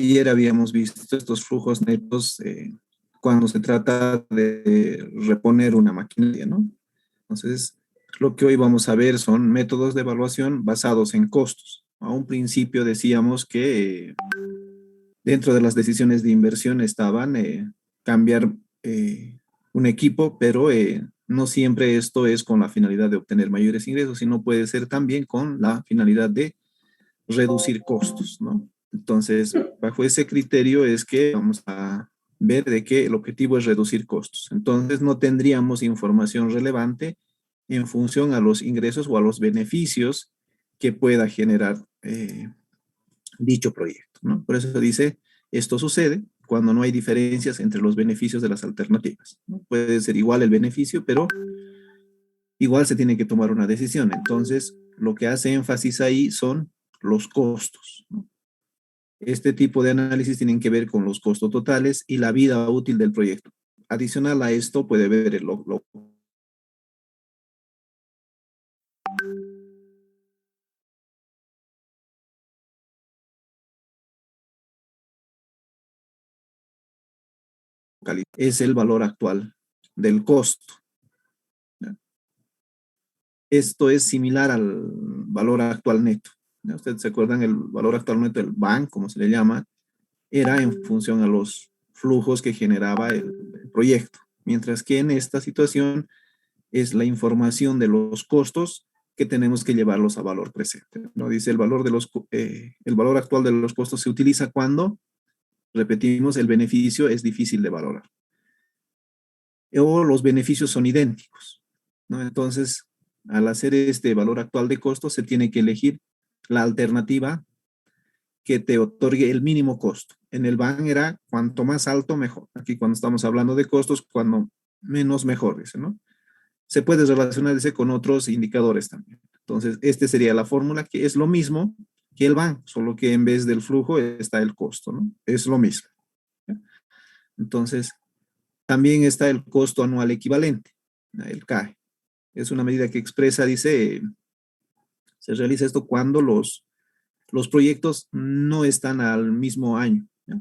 Ayer habíamos visto estos flujos netos cuando se trata de reponer una maquinaria, ¿no? Entonces, lo que hoy vamos a ver son métodos de evaluación basados en costos. A un principio decíamos que dentro de las decisiones de inversión estaban cambiar un equipo, pero no siempre esto es con la finalidad de obtener mayores ingresos, sino puede ser también con la finalidad de reducir costos, ¿no? Entonces, bajo ese criterio es que vamos a ver de que el objetivo es reducir costos. Entonces, no tendríamos información relevante en función a los ingresos o a los beneficios que pueda generar dicho proyecto, ¿no? Por eso dice, esto sucede cuando no hay diferencias entre los beneficios de las alternativas, ¿no? Puede ser igual el beneficio, pero igual se tiene que tomar una decisión. Entonces, lo que hace énfasis ahí son los costos, ¿no? Este tipo de análisis tienen que ver con los costos totales y la vida útil del proyecto. Adicional a esto puede ver el es el valor actual del costo, ¿ya? Esto es similar al valor actual neto, ¿ya? Ustedes se acuerdan, el valor actual neto del BAN, como se le llama, era en función a los flujos que generaba el proyecto, mientras que en esta situación es la información de los costos que tenemos que llevarlos a valor presente, ¿no? Dice el valor actual de los costos se utiliza cuando, repetimos, el beneficio es difícil de valorar o los beneficios son idénticos, ¿no? Entonces, al hacer este valor actual de costos, se tiene que elegir la alternativa que te otorgue el mínimo costo. En el BAN era cuanto más alto, mejor. Aquí cuando estamos hablando de costos, cuando menos, mejor, dice, ¿no? Se puede relacionarse con otros indicadores también. Entonces, esta sería la fórmula que es lo mismo que el BAN, solo que en vez del flujo está el costo, ¿no? Es lo mismo, ¿ya? Entonces, también está el costo anual equivalente, el CAE. Es una medida que expresa, dice, se realiza esto cuando los proyectos no están al mismo año, ¿ya?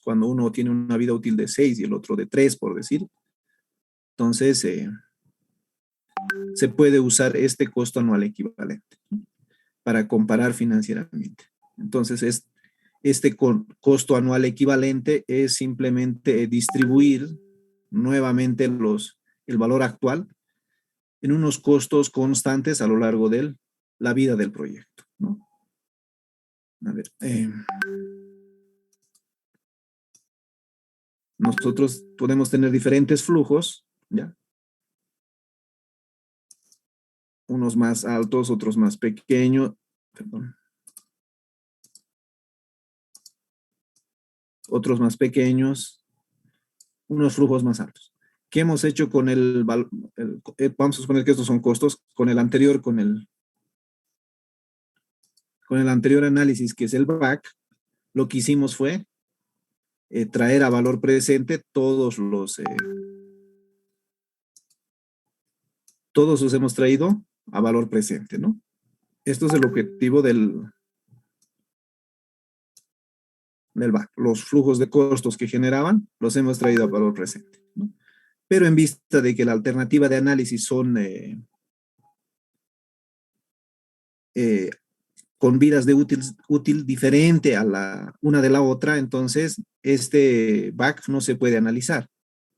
Cuando uno tiene una vida útil de 6 y el otro de 3, por decir. Entonces, se puede usar este costo anual equivalente, ¿no? Para comparar financieramente. Entonces, este costo anual equivalente es simplemente distribuir nuevamente el valor actual en unos costos constantes a lo largo de la vida del proyecto, ¿no? A ver, nosotros podemos tener diferentes flujos, ¿ya? Unos más altos, otros más pequeños, perdón, otros más pequeños, unos flujos más altos. ¿Qué hemos hecho con vamos a suponer que estos son costos, con el anterior, con el anterior análisis, que es el BAC, lo que hicimos fue traer a valor presente todos los hemos traído a valor presente, ¿no? Esto es el objetivo del BAC. Los flujos de costos que generaban los hemos traído a valor presente, ¿no? Pero en vista de que la alternativa de análisis son eh, con vidas de útil diferente a una de la otra, entonces este BAC no se puede analizar,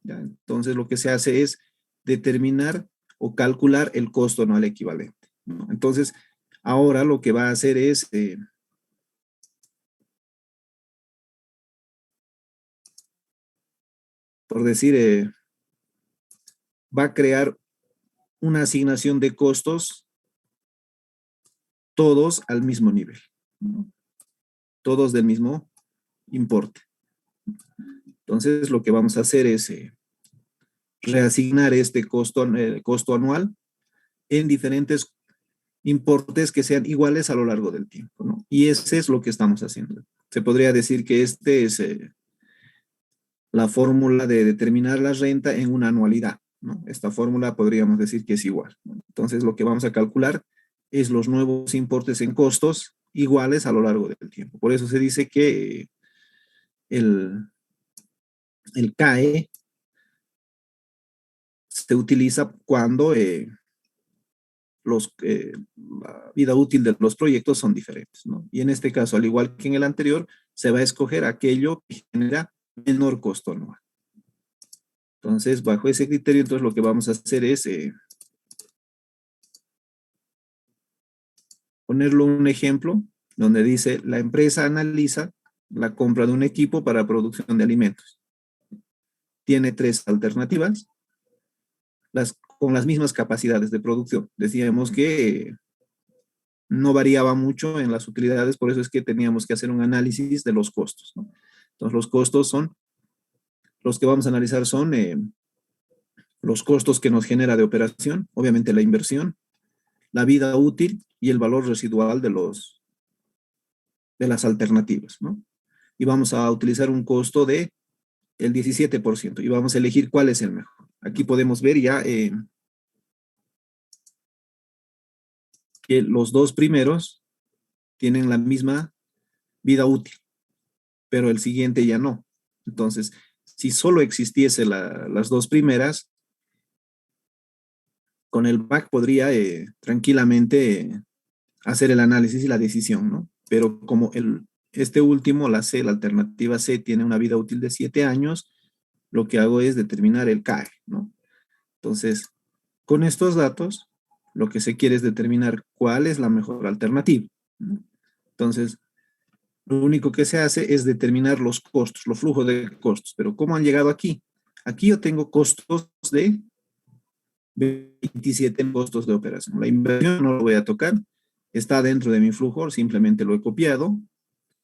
¿ya? Entonces lo que se hace es determinar o calcular el costo anual equivalente, ¿no? Entonces, ahora lo que va a hacer es, por decir, va a crear una asignación de costos todos al mismo nivel, ¿no? Todos del mismo importe. Entonces, lo que vamos a hacer es reasignar este costo anual en diferentes importes que sean iguales a lo largo del tiempo, ¿no? Y ese es lo que estamos haciendo. Se podría decir que este es la fórmula de determinar la renta en una anualidad, ¿no? Esta fórmula podríamos decir que es igual, ¿no? Entonces, lo que vamos a calcular es los nuevos importes en costos iguales a lo largo del tiempo. Por eso se dice que el, el CAE se utiliza cuando la vida útil de los proyectos son diferentes, ¿no? Y en este caso, al igual que en el anterior, se va a escoger aquello que genera menor costo anual. Entonces, bajo ese criterio, entonces lo que vamos a hacer es ponerlo un ejemplo donde dice, la empresa analiza la compra de un equipo para producción de alimentos. Tiene tres alternativas, con las mismas capacidades de producción. Decíamos que no variaba mucho en las utilidades, por eso es que teníamos que hacer un análisis de los costos, ¿no? Entonces, los costos son, los que vamos a analizar son los costos que nos genera de operación, obviamente la inversión, la vida útil y el valor residual de las alternativas, ¿no? Y vamos a utilizar un costo de el 17% y vamos a elegir cuál es el mejor. Aquí podemos ver ya que los dos primeros tienen la misma vida útil, pero el siguiente ya no. Entonces, si solo existiese las dos primeras, con el back podría tranquilamente hacer el análisis y la decisión, ¿no? Pero como este último, la C, la alternativa C, tiene una vida útil de 7 años, lo que hago es determinar el CAE, ¿no? Entonces, con estos datos, lo que se quiere es determinar cuál es la mejor alternativa, ¿no? Entonces, lo único que se hace es determinar los costos, los flujos de costos. Pero ¿cómo han llegado aquí? Aquí yo tengo costos de 27 costos de operación. La inversión no lo voy a tocar, está dentro de mi flujo, simplemente lo he copiado.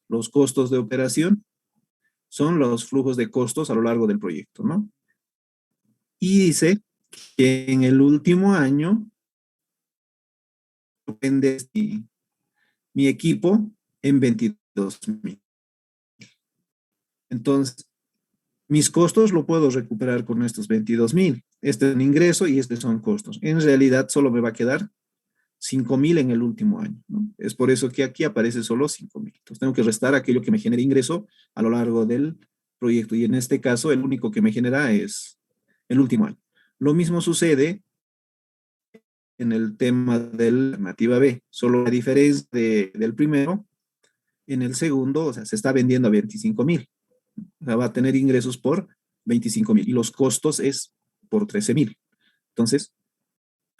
Los costos de operación son los flujos de costos a lo largo del proyecto, ¿no? Y dice que en el último año vende mi equipo en 22,000. Entonces, mis costos lo puedo recuperar con estos 22,000. Este es un ingreso y estos son costos. En realidad solo me va a quedar 5,000 en el último año, ¿no? Es por eso que aquí aparece solo 5,000. Entonces tengo que restar aquello que me genere ingreso a lo largo del proyecto. Y en este caso, el único que me genera es el último año. Lo mismo sucede en el tema de la alternativa B. Solo la diferencia del primero, en el segundo, o sea, se está vendiendo a 25,000. O sea, va a tener ingresos por 25,000 y los costos es por 13,000. Entonces,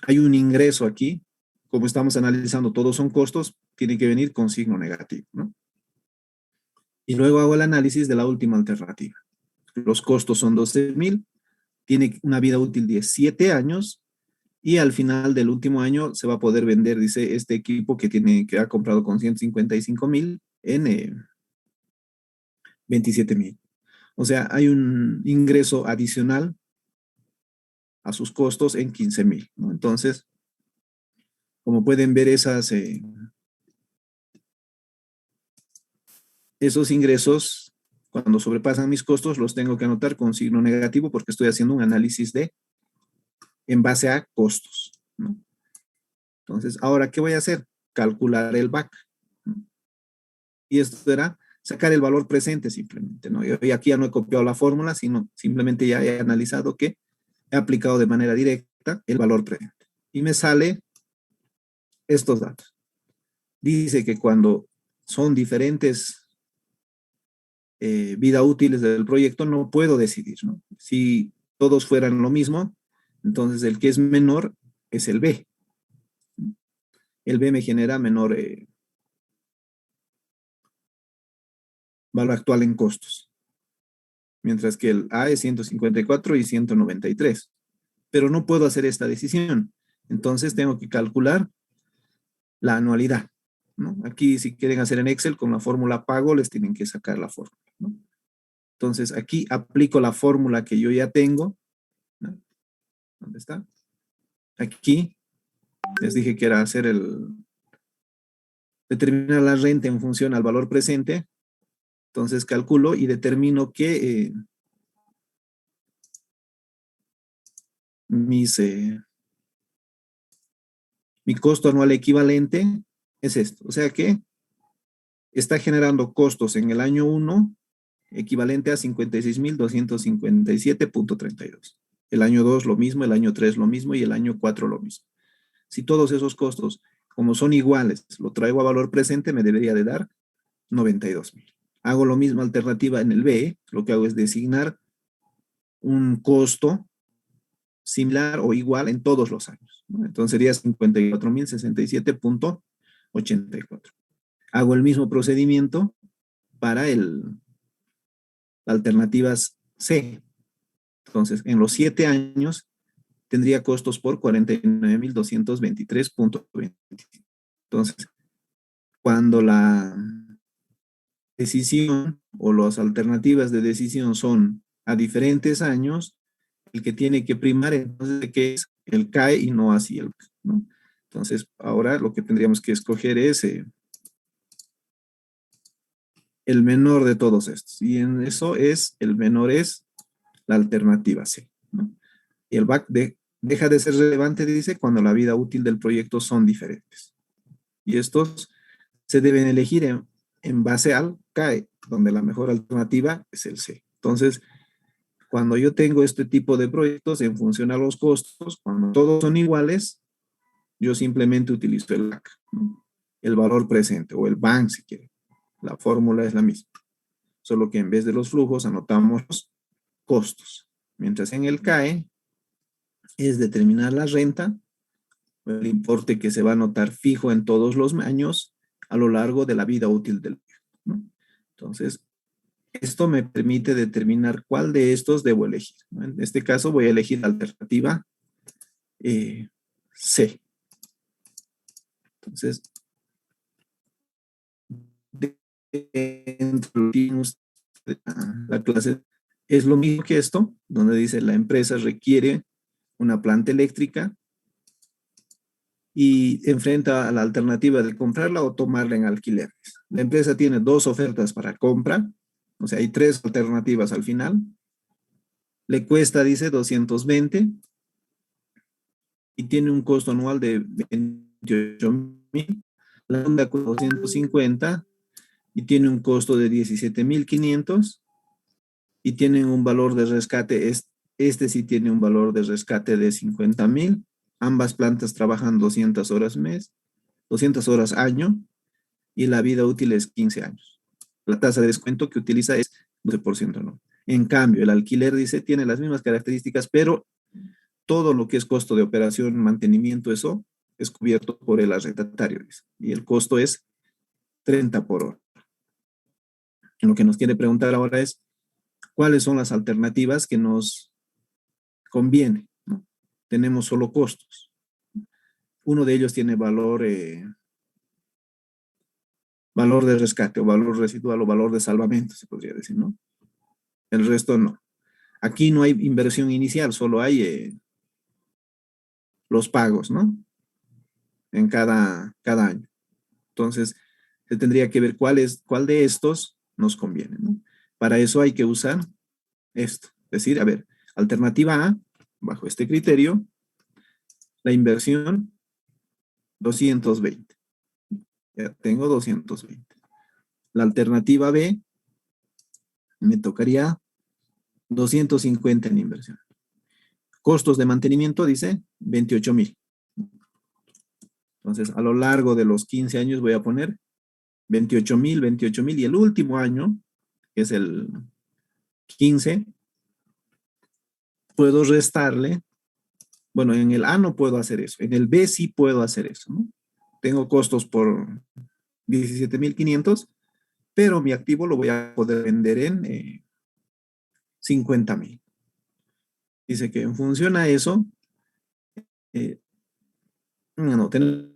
hay un ingreso aquí, como estamos analizando, todos son costos, tiene que venir con signo negativo, ¿no? Y luego hago el análisis de la última alternativa. Los costos son 12,000, tiene una vida útil de 7 años y al final del último año se va a poder vender, dice, este equipo que ha comprado con 155,000 en 27,000. O sea, hay un ingreso adicional a sus costos en 15,000, ¿no? Entonces, como pueden ver, esos ingresos, cuando sobrepasan mis costos, los tengo que anotar con signo negativo porque estoy haciendo un análisis en base a costos, ¿no? Entonces, ahora, ¿qué voy a hacer? Calcular el back, ¿no? Y esto era sacar el valor presente simplemente, ¿no? Y aquí ya no he copiado la fórmula, sino simplemente ya he analizado que he aplicado de manera directa el valor presente. Y me sale estos datos. Dice que cuando son diferentes vida útiles del proyecto, no puedo decidir, ¿no? Si todos fueran lo mismo, entonces el que es menor es el B. El B me genera menor valor actual en costos, mientras que el A es 154 y 193. Pero no puedo hacer esta decisión. Entonces tengo que calcular la anualidad, ¿no? Aquí, si quieren hacer en Excel con la fórmula pago, les tienen que sacar la fórmula, ¿no? Entonces, aquí aplico la fórmula que yo ya tengo, ¿no? ¿Dónde está? Aquí les dije que era determinar la renta en función al valor presente. Entonces calculo y determino que mi costo anual equivalente es esto. O sea que está generando costos en el año 1 equivalente a 56.257.32. El año 2 lo mismo, el año 3 lo mismo y el año 4 lo mismo. Si todos esos costos, como son iguales, lo traigo a valor presente, me debería de dar 92.000. Hago lo mismo alternativa en el B, lo que hago es designar un costo similar o igual en todos los años, ¿no? Entonces sería 54.067.84. Hago el mismo procedimiento para la alternativa C. Entonces, en los 7 años tendría costos por 49.223.20. Entonces, cuando la decisión o las alternativas de decisión son a diferentes años, el que tiene que primar entonces que es el CAE y no así el CAE, ¿no? Entonces, ahora lo que tendríamos que escoger es el menor de todos estos. Y en eso el menor es la alternativa C, ¿no? Y el back deja de ser relevante, dice, cuando la vida útil del proyecto son diferentes. Y estos se deben elegir en base al CAE, donde la mejor alternativa es el C. Entonces, cuando yo tengo este tipo de proyectos en función a los costos, cuando todos son iguales, yo simplemente utilizo el LAC, ¿no? El valor presente o el BANC si quiere. La fórmula es la misma, solo que en vez de los flujos anotamos los costos. Mientras en el CAE es determinar la renta, el importe que se va a anotar fijo en todos los años a lo largo de la vida útil del proyecto, ¿no? Entonces, esto me permite determinar cuál de estos debo elegir, ¿no? En este caso voy a elegir la alternativa C. Entonces, dentro de la clase es lo mismo que esto, donde dice la empresa requiere una planta eléctrica y enfrenta a la alternativa de comprarla o tomarla en alquiler. La empresa tiene 2 ofertas para compra, o sea, hay 3 alternativas al final. Le cuesta, dice, 220 y tiene un costo anual de 28.000. La segunda cuesta 250 y tiene un costo de 17.500 y tienen un valor de rescate, este sí tiene un valor de rescate de 50.000. Ambas plantas trabajan 200 horas mes, 200 horas año y la vida útil es 15 años. La tasa de descuento que utiliza es 12%, ¿no? En cambio, el alquiler, dice, tiene las mismas características, pero todo lo que es costo de operación, mantenimiento, eso es cubierto por el arrendatario, dice, y el costo es 30 por hora. Lo que nos quiere preguntar ahora es, ¿cuáles son las alternativas que nos conviene, ¿no? Tenemos solo costos. Uno de ellos tiene valor de rescate o valor residual o valor de salvamento, se podría decir, ¿no? El resto no. Aquí no hay inversión inicial, solo hay los pagos, ¿no? En cada año. Entonces, se tendría que ver cuál de estos nos conviene, ¿no? Para eso hay que usar esto. Es decir, a ver, alternativa A, bajo este criterio, la inversión 220. Ya tengo 220. La alternativa B, me tocaría 250 en inversión. Costos de mantenimiento, dice, 28.000. Entonces, a lo largo de los 15 años voy a poner 28.000, y el último año, que es el 15, puedo restarle. Bueno, en el A no puedo hacer eso. En el B sí puedo hacer eso, ¿no? Tengo costos por 17.500, pero mi activo lo voy a poder vender en 50.000. Dice que en función a eso, no, tenemos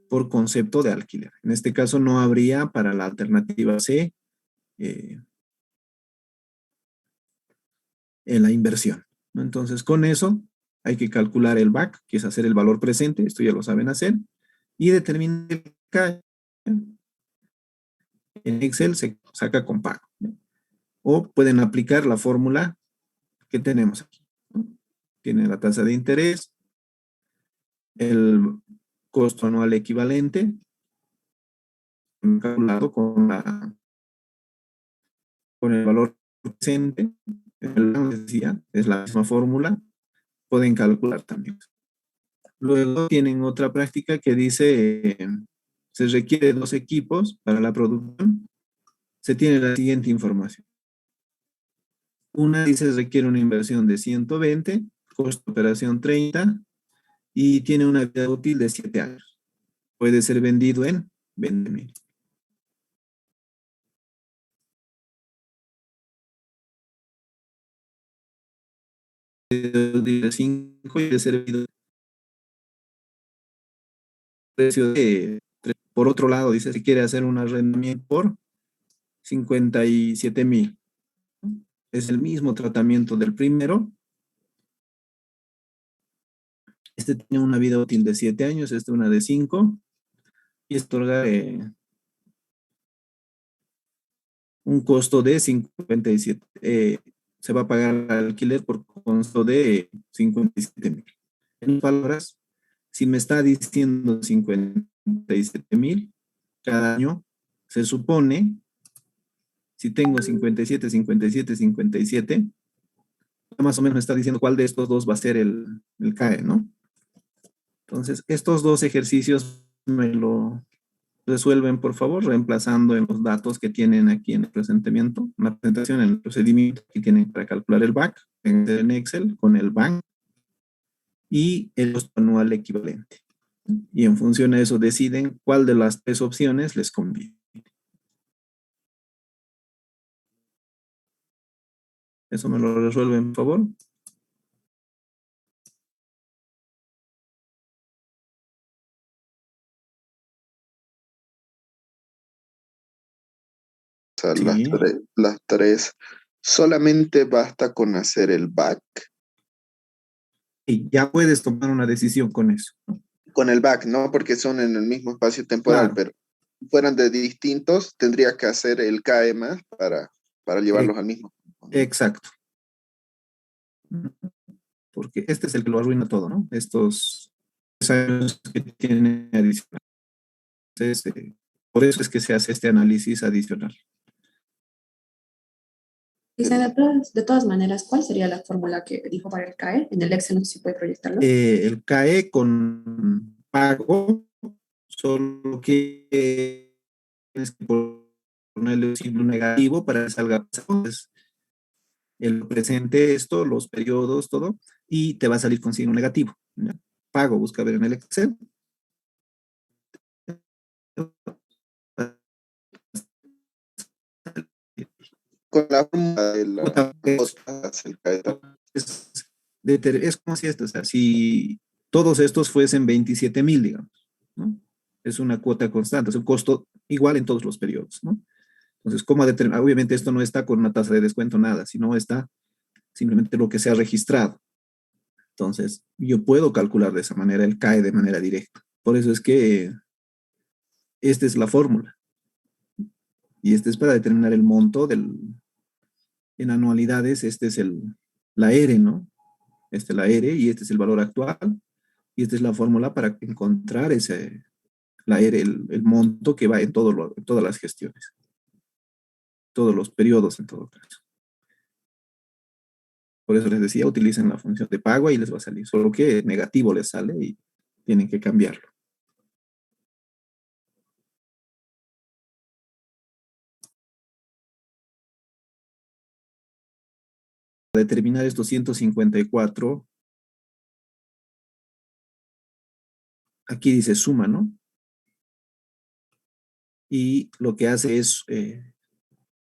por concepto de alquiler. En este caso no habría para la alternativa C en la inversión, ¿no? Entonces, con eso hay que calcular el BAC, que es hacer el valor presente, esto ya lo saben hacer, y determinar el CAE. En Excel se saca con pago. O pueden aplicar la fórmula que tenemos aquí. Tiene la tasa de interés, el costo anual equivalente, calculado con el valor presente, decía, es la misma fórmula, pueden calcular también. Luego tienen otra práctica que dice, se requiere 2 equipos para la producción, se tiene la siguiente información. Una dice requiere una inversión de 120, costo de operación 30 y tiene una vida útil de 7 años. Puede ser vendido en 20,000. De 5 y de ser vendido precio de 3. Por otro lado, dice si quiere hacer un arrendamiento por 57,000. Es el mismo tratamiento del primero. Este tiene una vida útil de 7 años, este una de 5. Y esto otorga un costo de 57. Se va a pagar el alquiler por costo de 57,000. En palabras, si me está diciendo 57,000 cada año, se supone, si tengo 57, 57, 57, más o menos me está diciendo cuál de estos dos va a ser el CAE, ¿no? Entonces, estos dos ejercicios me lo resuelven, por favor, reemplazando en los datos que tienen aquí en el presentamiento, una presentación en el procedimiento que tienen para calcular el BAC en Excel con el BAC y el costo anual equivalente. Y en función a eso deciden cuál de las 3 opciones les conviene. Eso me lo resuelven, por favor. Sea, Sí. las tres, solamente basta con hacer el back. Y ya puedes tomar una decisión con eso, ¿no? Con el back, ¿no? Porque son en el mismo espacio temporal, Claro, pero si fueran de distintos, tendría que hacer el KE más para e- llevarlos al mismo tiempo, ¿no? exacto. Porque este es el que lo arruina todo, ¿no? Estos años que tiene adicional. Entonces, por eso es que se hace este análisis adicional. Dice, de todas maneras, ¿cuál sería la fórmula que dijo para el CAE? En el Excel no sé si puede proyectarlo. El CAE con pago, solo que tienes que ponerle un signo negativo para que salga pues, el presente, esto, los periodos, todo, y te va a salir con signo negativo, ¿ya? Pago, busca ver en el Excel. Con la fórmula de las cuotas, el KE Es, es como si esto, o sea, si todos estos fuesen 27,000, digamos, ¿no? Es una cuota constante, es un costo igual en todos los periodos, ¿no? Entonces, ¿cómo determinar? Obviamente esto no está con una tasa de descuento, nada, sino está simplemente lo que se ha registrado. Entonces, yo puedo calcular de esa manera el CAE de manera directa. Por eso es que esta es la fórmula. Y este es para determinar el monto en anualidades, este es la R, ¿no? Este es la R y este es el valor actual. Y esta es la fórmula para encontrar la R, el monto que va en todas las gestiones, todos los periodos en todo caso. Por eso les decía, utilicen la función de pago y les va a salir, solo que negativo les sale y tienen que cambiarlo. Para determinar estos 154, aquí dice suma, ¿no? Y lo que hace es,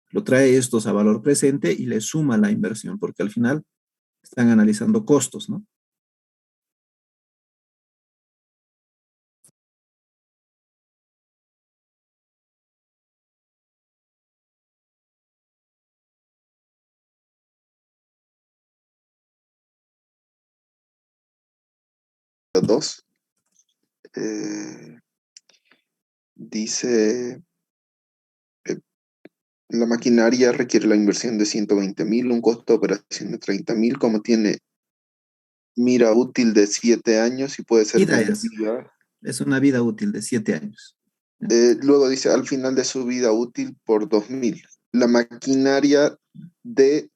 lo trae estos a valor presente y le suma la inversión, porque al final están analizando costos, ¿no? 2. Dice, la maquinaria requiere la inversión de 120.000, un costo de operación de 30.000, como tiene mira útil de 7 años y puede ser Vida vendida. es una vida útil de 7 años. Luego dice, al final de su vida útil por 2.000. La maquinaria D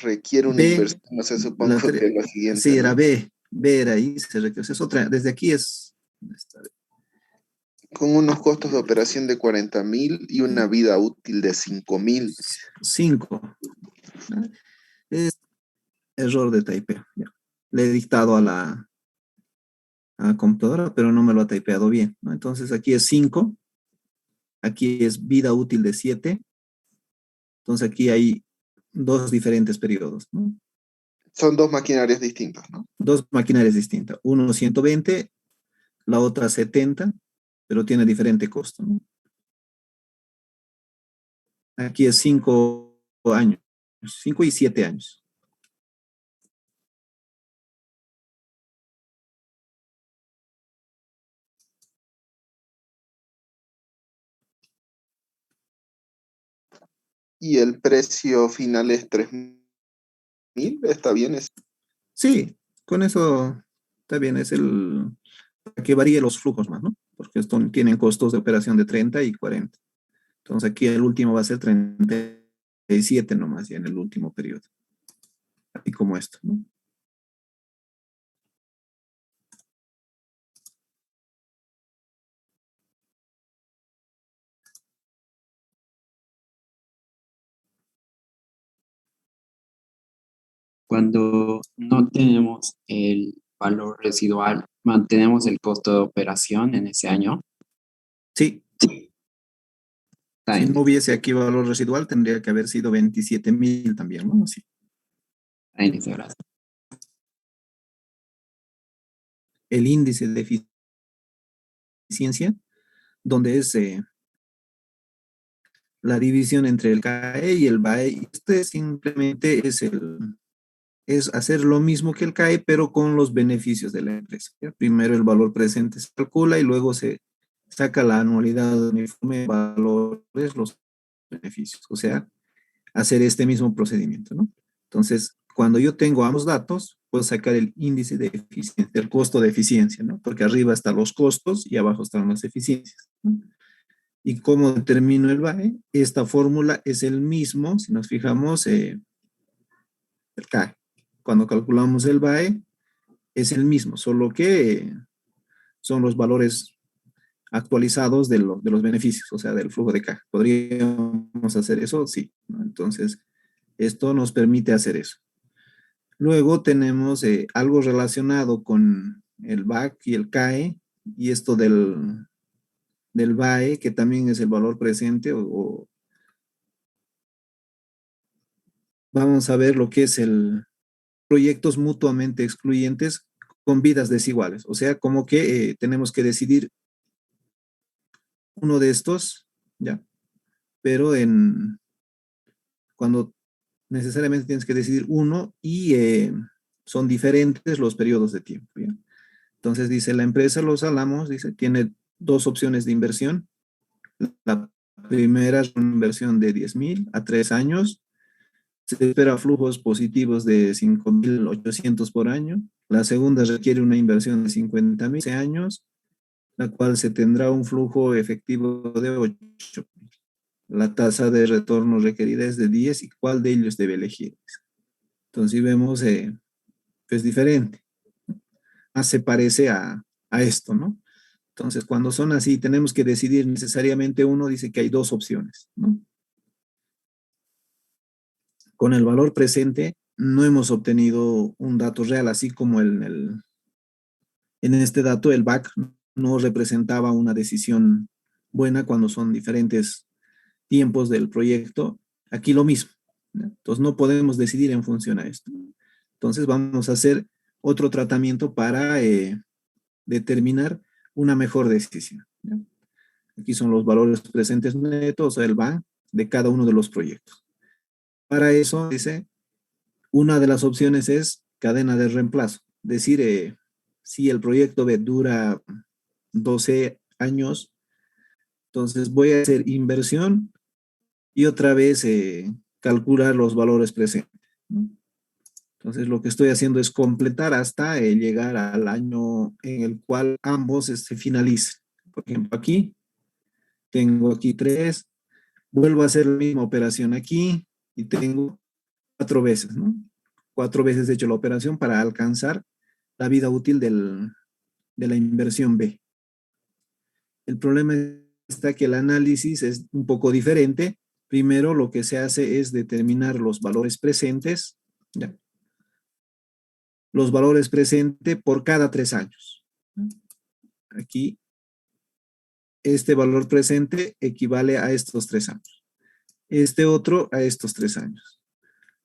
requiere una B, inversión, no sé, la supongo tre- que la siguiente, sí, era ¿no? B. B era ahí, es otra, desde aquí es Con unos costos de operación de 40.000 y una vida útil de 5.000. 5. Es error de typeo. Ya. Le he dictado a la computadora, pero no me lo ha typeado bien, ¿no? Entonces aquí es 5, aquí es vida útil de 7. Entonces aquí hay dos diferentes periodos, ¿no? Son dos maquinarias distintas, ¿no? Dos maquinarias distintas. Uno 120, la otra 70, pero tiene diferente costo, ¿no? Aquí es 5 años, 5 y 7 años. Y el precio final es 3.000, ¿está bien? Sí, con eso está bien, es el que varíe los flujos más, ¿no? Porque tienen costos de operación de 30 y 40. Entonces aquí el último va a ser 37 nomás, ya en el último periodo. Así como esto, ¿no? Cuando no tenemos el valor residual, mantenemos el costo de operación en ese año. Sí, Está si bien, no hubiese aquí valor residual, tendría que haber sido 27.000 también, ¿no? Así. está bien, gracias. El índice de eficiencia, donde es la división entre el CAE y el BAE. Este simplemente es hacer lo mismo que el CAE, pero con los beneficios de la empresa. ¿Ya? Primero el valor presente se calcula y luego se saca la anualidad uniforme de valores, los beneficios. O sea, hacer este mismo procedimiento, ¿no? Entonces, cuando yo tengo ambos datos, puedo sacar el índice de eficiencia, el costo de eficiencia, ¿no? Porque arriba están los costos y abajo están las eficiencias, ¿no? ¿Y cómo determino el BAE? Esta fórmula es el mismo, si nos fijamos, el CAE. Cuando calculamos el BAE, es el mismo, solo que son los valores actualizados de los beneficios, o sea, del flujo de caja. ¿Podríamos hacer eso? Sí, ¿no? Entonces, esto nos permite hacer eso. Luego tenemos algo relacionado con el BAC y el CAE, y esto del BAE, que también es el valor presente, o vamos a ver lo que es el proyectos mutuamente excluyentes con vidas desiguales. O sea, como que tenemos que decidir uno de estos, ¿ya? Pero cuando necesariamente tienes que decidir uno y son diferentes los periodos de tiempo, ¿ya? Entonces dice, la empresa Los Álamos, dice, tiene dos opciones de inversión. La primera es una inversión de 10.000 a 3 años. Se espera flujos positivos de 5.800 por año. La segunda requiere una inversión de 50.000 años, la cual se tendrá un flujo efectivo de 8. La tasa de retorno requerida es de 10 y cuál de ellos debe elegir. Entonces, si vemos, es diferente. Más se parece a esto, ¿no? Entonces, cuando son así, tenemos que decidir necesariamente uno, dice que hay dos opciones, ¿no? Con el valor presente no hemos obtenido un dato real, así como en este dato el BAC no representaba una decisión buena cuando son diferentes tiempos del proyecto. Aquí lo mismo, ¿no? Entonces no podemos decidir en función a esto. Entonces vamos a hacer otro tratamiento para determinar una mejor decisión, ¿no? Aquí son los valores presentes netos, el BAN, de cada uno de los proyectos. Para eso, dice, una de las opciones es cadena de reemplazo. Decir, si el proyecto B dura 12 años, entonces voy a hacer inversión y otra vez calcular los valores presentes, ¿no? Entonces lo que estoy haciendo es completar hasta llegar al año en el cual ambos se finalicen. Por ejemplo, aquí tengo aquí 3, vuelvo a hacer la misma operación aquí y tengo 4 veces, ¿no? 4 veces he hecho la operación para alcanzar la vida útil de la inversión B. El problema está que el análisis es un poco diferente. Primero lo que se hace es determinar los valores presentes, ¿ya? Los valores presentes por cada 3 años. Aquí, este valor presente equivale a estos 3 años. Este otro a estos 3 años.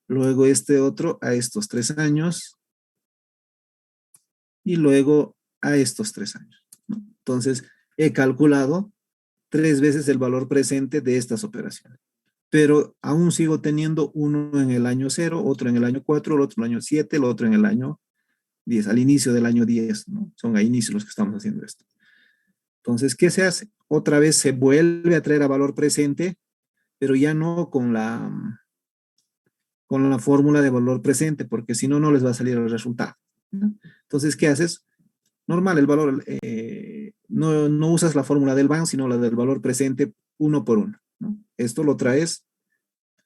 Luego este otro a estos 3 años. Y luego a estos 3 años, ¿no? Entonces, he calculado 3 veces el valor presente de estas operaciones. Pero aún sigo teniendo uno en el año 0, otro en el año 4, el otro en el año 7, el otro en el año 10, al inicio del año 10, ¿no? Son a inicio los que estamos haciendo esto. Entonces, ¿qué se hace? Otra vez se vuelve a traer a valor presente, pero ya no con la fórmula de valor presente, porque si no, no les va a salir el resultado, ¿no? Entonces, ¿qué haces? Normal, el valor, no usas la fórmula del BAN, sino la del valor presente uno por uno, ¿no? Esto lo traes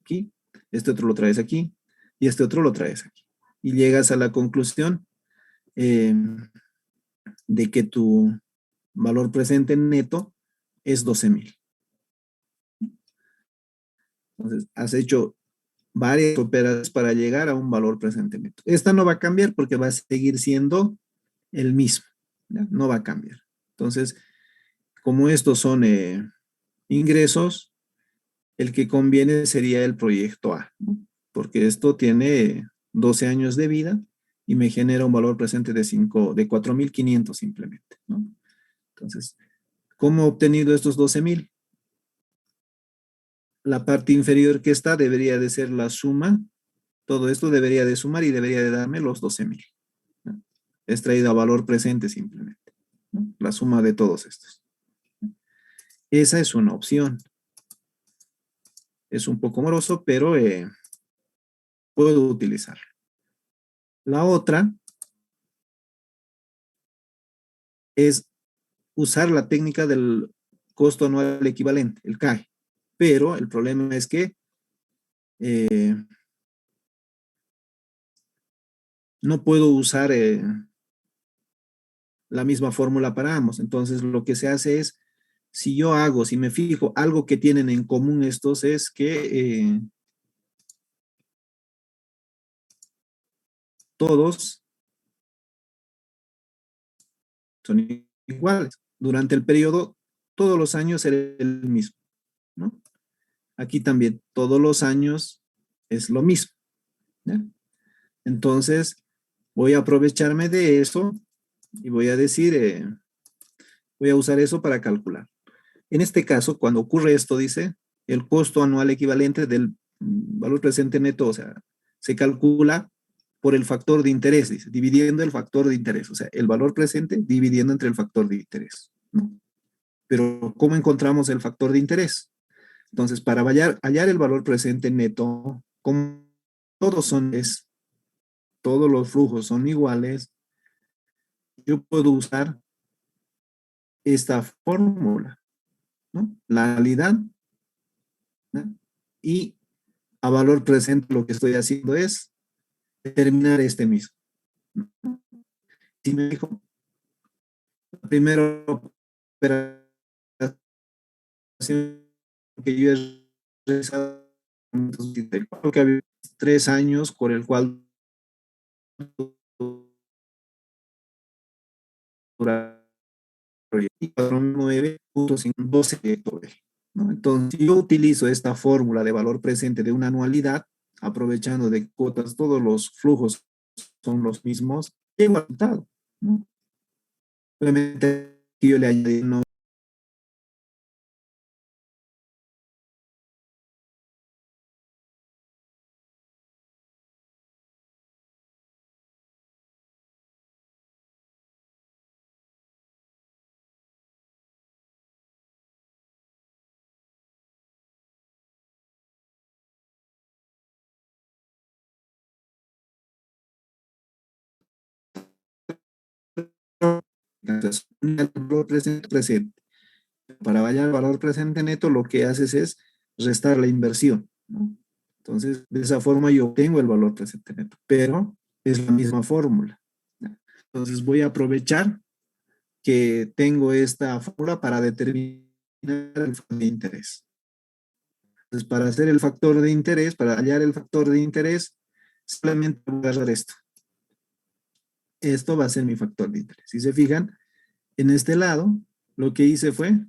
aquí, este otro lo traes aquí, y este otro lo traes aquí. Y llegas a la conclusión de que tu valor presente neto es 12,000. Entonces, has hecho varias operaciones para llegar a un valor presente neto. Esta no va a cambiar porque va a seguir siendo el mismo, ¿ya? No va a cambiar. Entonces, como estos son ingresos, el que conviene sería el proyecto A, ¿no? Porque esto tiene 12 años de vida y me genera un valor presente de 4,500 simplemente, ¿no? Entonces, ¿cómo he obtenido estos 12,000? La parte inferior que está debería de ser la suma. Todo esto debería de sumar y debería de darme los 12,000, ¿no? Es traído a valor presente simplemente, ¿no? La suma de todos estos. Esa es una opción. Es un poco moroso, pero puedo utilizarlo. La otra es usar la técnica del costo anual equivalente, el CAE. Pero el problema es que no puedo usar la misma fórmula para ambos. Entonces, lo que se hace es, si me fijo, algo que tienen en común estos es que todos son iguales. Durante el periodo, todos los años será el mismo, ¿no? Aquí también, todos los años es lo mismo, ¿ya? Entonces, voy a aprovecharme de eso y voy a decir, voy a usar eso para calcular. En este caso, cuando ocurre esto, dice, el costo anual equivalente del valor presente neto, o sea, se calcula por el factor de interés, dice, dividiendo el factor de interés, o sea, el valor presente dividiendo entre el factor de interés, ¿no? Pero, ¿cómo encontramos el factor de interés? Entonces, para hallar el valor presente neto, como todos los flujos son iguales, yo puedo usar esta fórmula, ¿no? La realidad, ¿no? Y a valor presente lo que estoy haciendo es determinar este mismo, ¿no? Si me dijo, la primera operación que yo he realizado, que había 3 años por el cual y 4,9.512, ¿no? Entonces, si yo utilizo esta fórmula de valor presente de una anualidad, aprovechando de cuotas, todos los flujos son los mismos, llego al resultado, ¿no? Obviamente, yo le añadí no Entonces, el valor presente. Para hallar el valor presente neto, lo que haces es restar la inversión, ¿no? Entonces, de esa forma yo obtengo el valor presente neto, pero es la misma fórmula, ¿no? Entonces, voy a aprovechar que tengo esta fórmula para determinar el factor de interés. Entonces, para hacer el factor de interés, para hallar el factor de interés, simplemente voy a agarrar esto. Esto va a ser mi factor de interés. Si se fijan, en este lado, lo que hice fue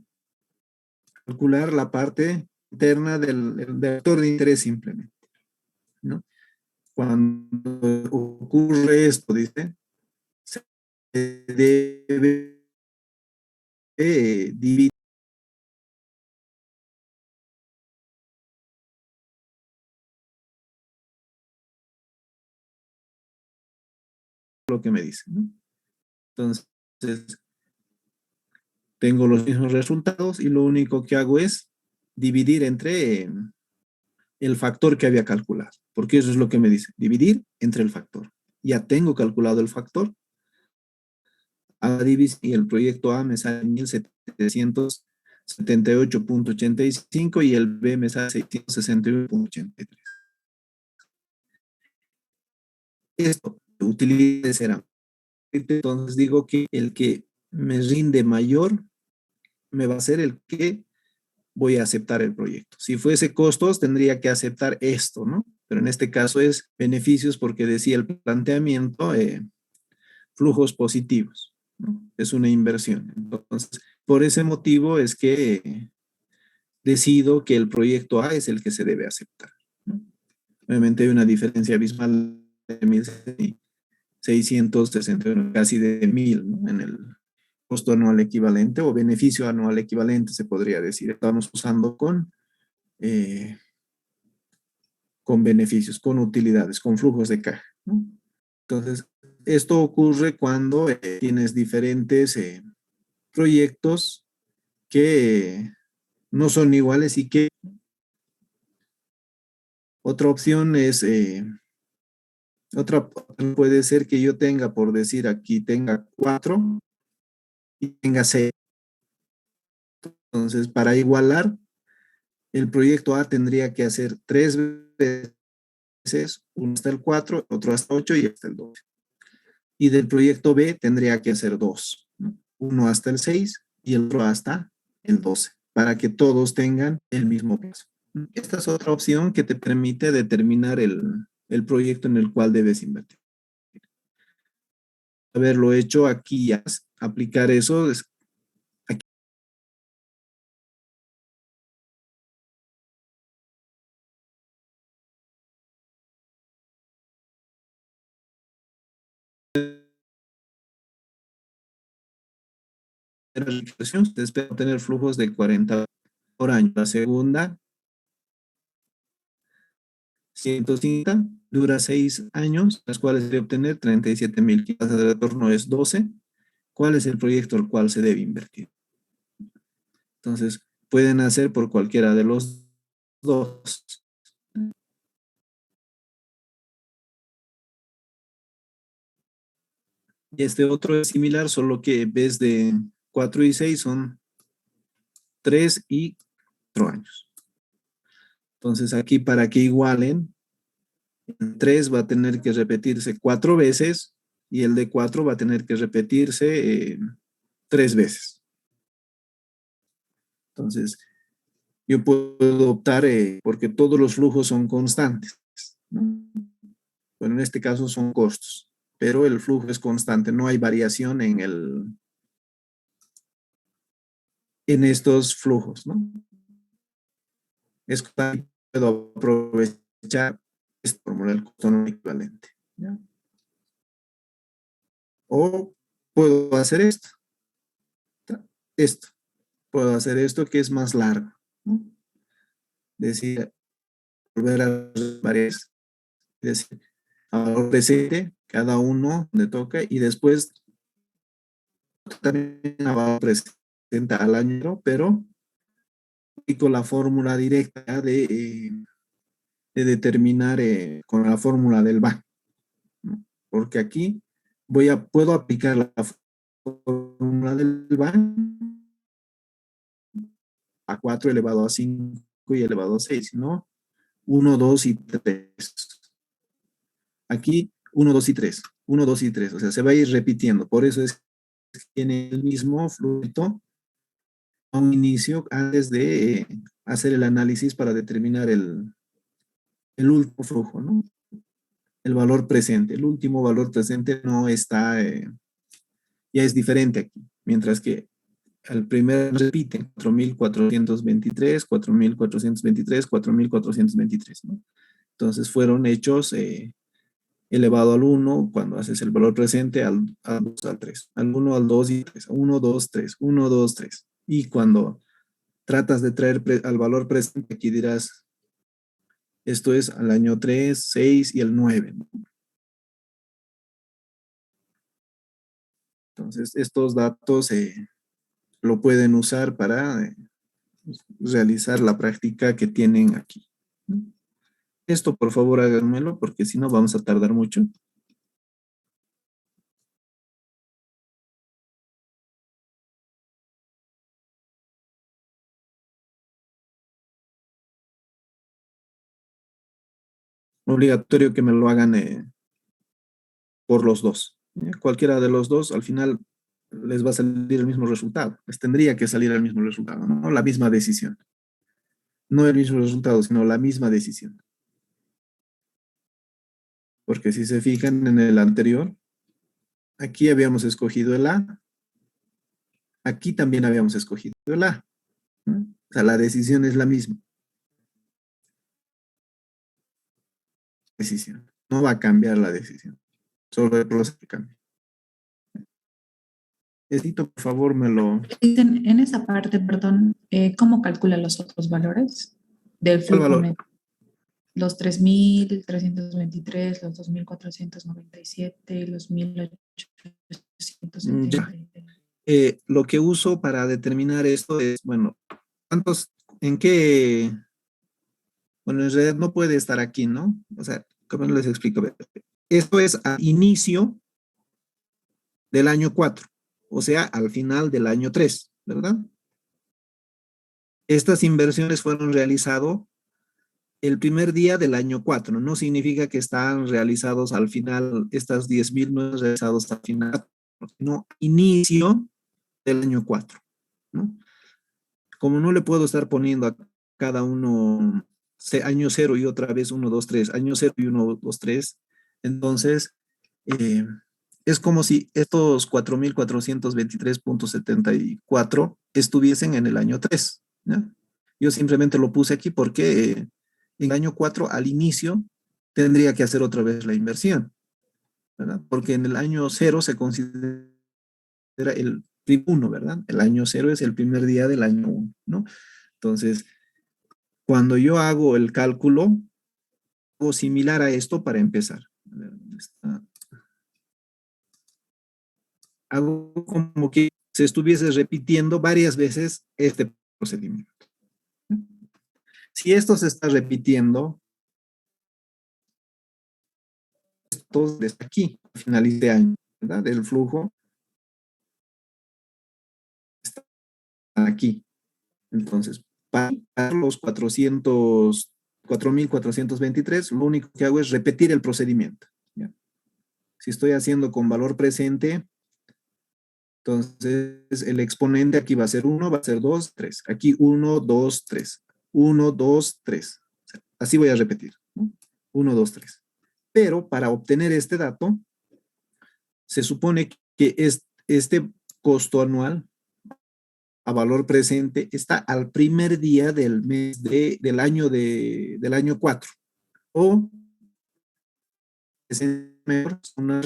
calcular la parte interna del factor de interés simplemente, ¿no? Cuando ocurre esto, dice, se debe dividir lo que me dice, ¿no? Entonces, tengo los mismos resultados y lo único que hago es dividir entre el factor que había calculado, porque eso es lo que me dice, dividir entre el factor. Ya tengo calculado el factor, a división y el proyecto A me sale 1778.85 y el B me sale 661.83. Esto utiliza será. Entonces digo que el que me rinde mayor me va a ser el que voy a aceptar el proyecto. Si fuese costos, tendría que aceptar esto, ¿no? Pero en este caso es beneficios porque decía el planteamiento, flujos positivos, ¿no? Es una inversión. Entonces, por ese motivo es que decido que el proyecto A es el que se debe aceptar, ¿no? Obviamente hay una diferencia abismal de 1.661, casi de 1.000, ¿no? En el costo anual equivalente o beneficio anual equivalente, se podría decir. Estamos usando con beneficios, con utilidades, con flujos de caja, ¿no? Entonces, esto ocurre cuando tienes diferentes proyectos que no son iguales y que otra opción es, otra puede ser que yo tenga, por decir aquí, tenga 4 y tenga 6. Entonces, para igualar, el proyecto A tendría que hacer 3 veces, uno hasta el 4, otro hasta 8 y hasta el 12. Y del proyecto B tendría que hacer 2, ¿no? Uno hasta el 6 y el otro hasta el 12, para que todos tengan el mismo plazo. Esta es otra opción que te permite determinar el proyecto en el cual debes invertir. Haberlo hecho aquí, aplicar eso, aquí la liquidación, se espera obtener flujos de 40 por año. La segunda, 150, dura 6 años, las cuales debe obtener 37.000. La tasa de retorno es 12. ¿Cuál es el proyecto al cual se debe invertir? Entonces, pueden hacer por cualquiera de los dos. Y este otro es similar, solo que en vez de 4 y 6 son 3 y 4 años. Entonces, aquí para que igualen, el 3 va a tener que repetirse 4 veces y el de 4 va a tener que repetirse 3 veces. Entonces, yo puedo optar porque todos los flujos son constantes, ¿no? Bueno, en este caso son costos, pero el flujo es constante, no hay variación en estos flujos, ¿no? Es que puedo aprovechar esta fórmula del costo no equivalente, ¿ya? O puedo hacer esto, puedo hacer esto que es más largo, ¿no? Decir, volver a variar, decir, valor presente, cada uno le toca, y después también a valor presente al año, pero con la fórmula directa de determinar con la fórmula del banco, ¿no? Porque aquí puedo aplicar la fórmula del banco, a 4 elevado a 5 y elevado a 6, ¿no? 1, 2 y 3. Aquí 1, 2 y 3. 1, 2 y 3. O sea, se va a ir repitiendo. Por eso es que tiene el mismo flujo a un inicio antes de hacer el análisis para determinar el último flujo, ¿no? El valor presente. El último valor presente no está, ya es diferente aquí. Mientras que al primer repite 4.423, 4.423, 4.423, ¿no? Entonces fueron hechos elevado al 1 cuando haces el valor presente, al 2, al 3, al 1, al 2 y 3, 1, 2, 3, 1, 2, 3. Y cuando tratas de traer al valor presente, aquí dirás, esto es al año 3, 6 y el 9, ¿no? Entonces, estos datos lo pueden usar para realizar la práctica que tienen aquí, ¿no? Esto, por favor, háganmelo, porque si no vamos a tardar mucho. Obligatorio que me lo hagan por los dos. Cualquiera de los dos, al final les va a salir el mismo resultado. Les tendría que salir el mismo resultado, ¿no? La misma decisión. No el mismo resultado, sino la misma decisión. Porque si se fijan en el anterior, aquí habíamos escogido el A, aquí también habíamos escogido el A, ¿no? O sea, la decisión es la misma. Decisión. No va a cambiar la decisión. Solo el proceso que cambia. Necesito, por favor, me lo... En esa parte, perdón, ¿cómo calcula los otros valores del ¿Cuál flujo valor? medio? Los 3.323, los 2.497 y los Ya. 1.870. Lo que uso para determinar esto es, bueno, ¿cuántos, en qué? Bueno, en realidad no puede estar aquí, ¿no? O sea, ¿cómo les explico? Esto es al inicio del año 4, o sea, al final del año 3, ¿verdad? Estas inversiones fueron realizadas el primer día del año 4. No significa que están realizados al final, estas 10.000 no están realizados al final, sino inicio del año 4, ¿no? Como no le puedo estar poniendo a cada uno año 0 y otra vez 1, 2, 3, año 0 y 1, 2, 3, entonces eh, es como si estos 4.423.74 estuviesen en el año 3, ¿no? Yo simplemente lo puse aquí porque en el año 4 al inicio tendría que hacer otra vez la inversión, ¿verdad? Porque en el año 0 se considera el uno, ¿verdad? El año 0 es el primer día del año 1, ¿no? Entonces, cuando yo hago el cálculo, hago similar a esto para empezar. A ver, ¿dónde está? Hago como que se estuviese repitiendo varias veces este procedimiento. Si esto se está repitiendo, esto desde aquí, a final de año, ¿verdad? El flujo está aquí. Entonces, para los 4.423, lo único que hago es repetir el procedimiento, ¿ya? Si estoy haciendo con valor presente, entonces el exponente aquí va a ser 1, va a ser 2, 3. Aquí 1, 2, 3. 1, 2, 3. Así voy a repetir, ¿no? 1, 2, 3. Pero para obtener este dato, se supone que este costo anual a valor presente está al primer día del mes del año 4. O es mejor una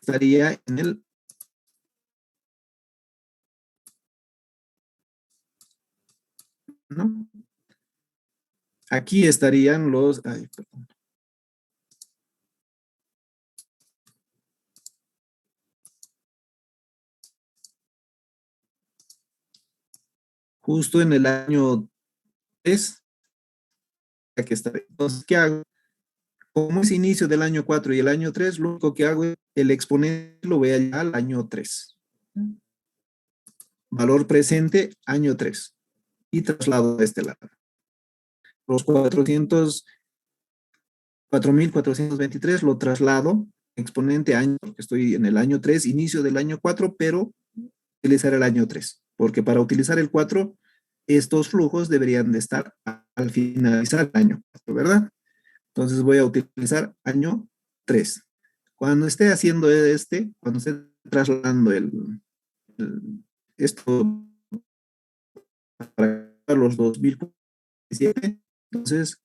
estaría en el, ¿no? Aquí estarían los, ay, perdón. Justo en el año 3, aquí está. Entonces, ¿qué hago? Como es inicio del año 4 y el año 3, lo único que hago es el exponente lo voy a llevar al año 3. Valor presente, año 3. Y traslado a este lado. Los 4.423 lo traslado, exponente año, porque estoy en el año 3, inicio del año 4, pero utilizar el año 3. Porque para utilizar el 4, estos flujos deberían de estar al finalizar el año 4, ¿verdad? Entonces voy a utilizar año 3. Cuando esté haciendo cuando esté trasladando esto para los 2007, entonces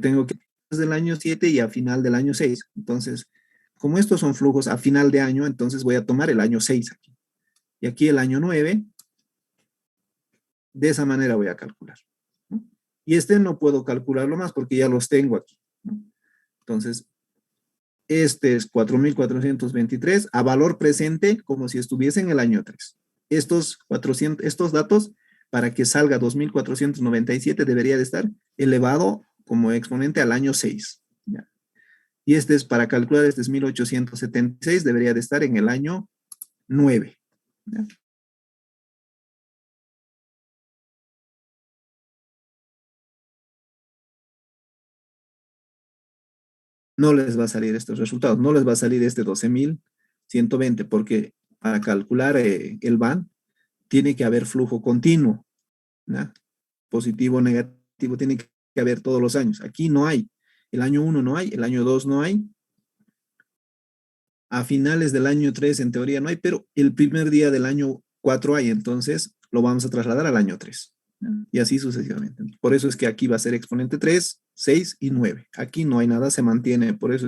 tengo que desde el año 7 y a final del año 6. Entonces, como estos son flujos a final de año, entonces voy a tomar el año 6 aquí. Y aquí el año 9, de esa manera voy a calcular, ¿no? Y no puedo calcularlo más porque ya los tengo aquí, ¿no? Entonces, este es 4.423 a valor presente como si estuviese en el año 3. Estos datos, para que salga 2.497, debería de estar elevado como exponente al año 6. ¿Ya? Y este es para calcular, este es 1.876, debería de estar en el año 9. ¿Ya? No les va a salir estos resultados, no les va a salir este 12.120, porque para calcular el VAN tiene que haber flujo continuo, ¿no? Positivo, negativo, tiene que haber todos los años. Aquí no hay. El año 1 no hay, el año 2 no hay. A finales del año 3 en teoría no hay, pero el primer día del año 4 hay, entonces lo vamos a trasladar al año 3. Y así sucesivamente. Por eso es que aquí va a ser exponente 3, 6 y 9. Aquí no hay nada, se mantiene, por eso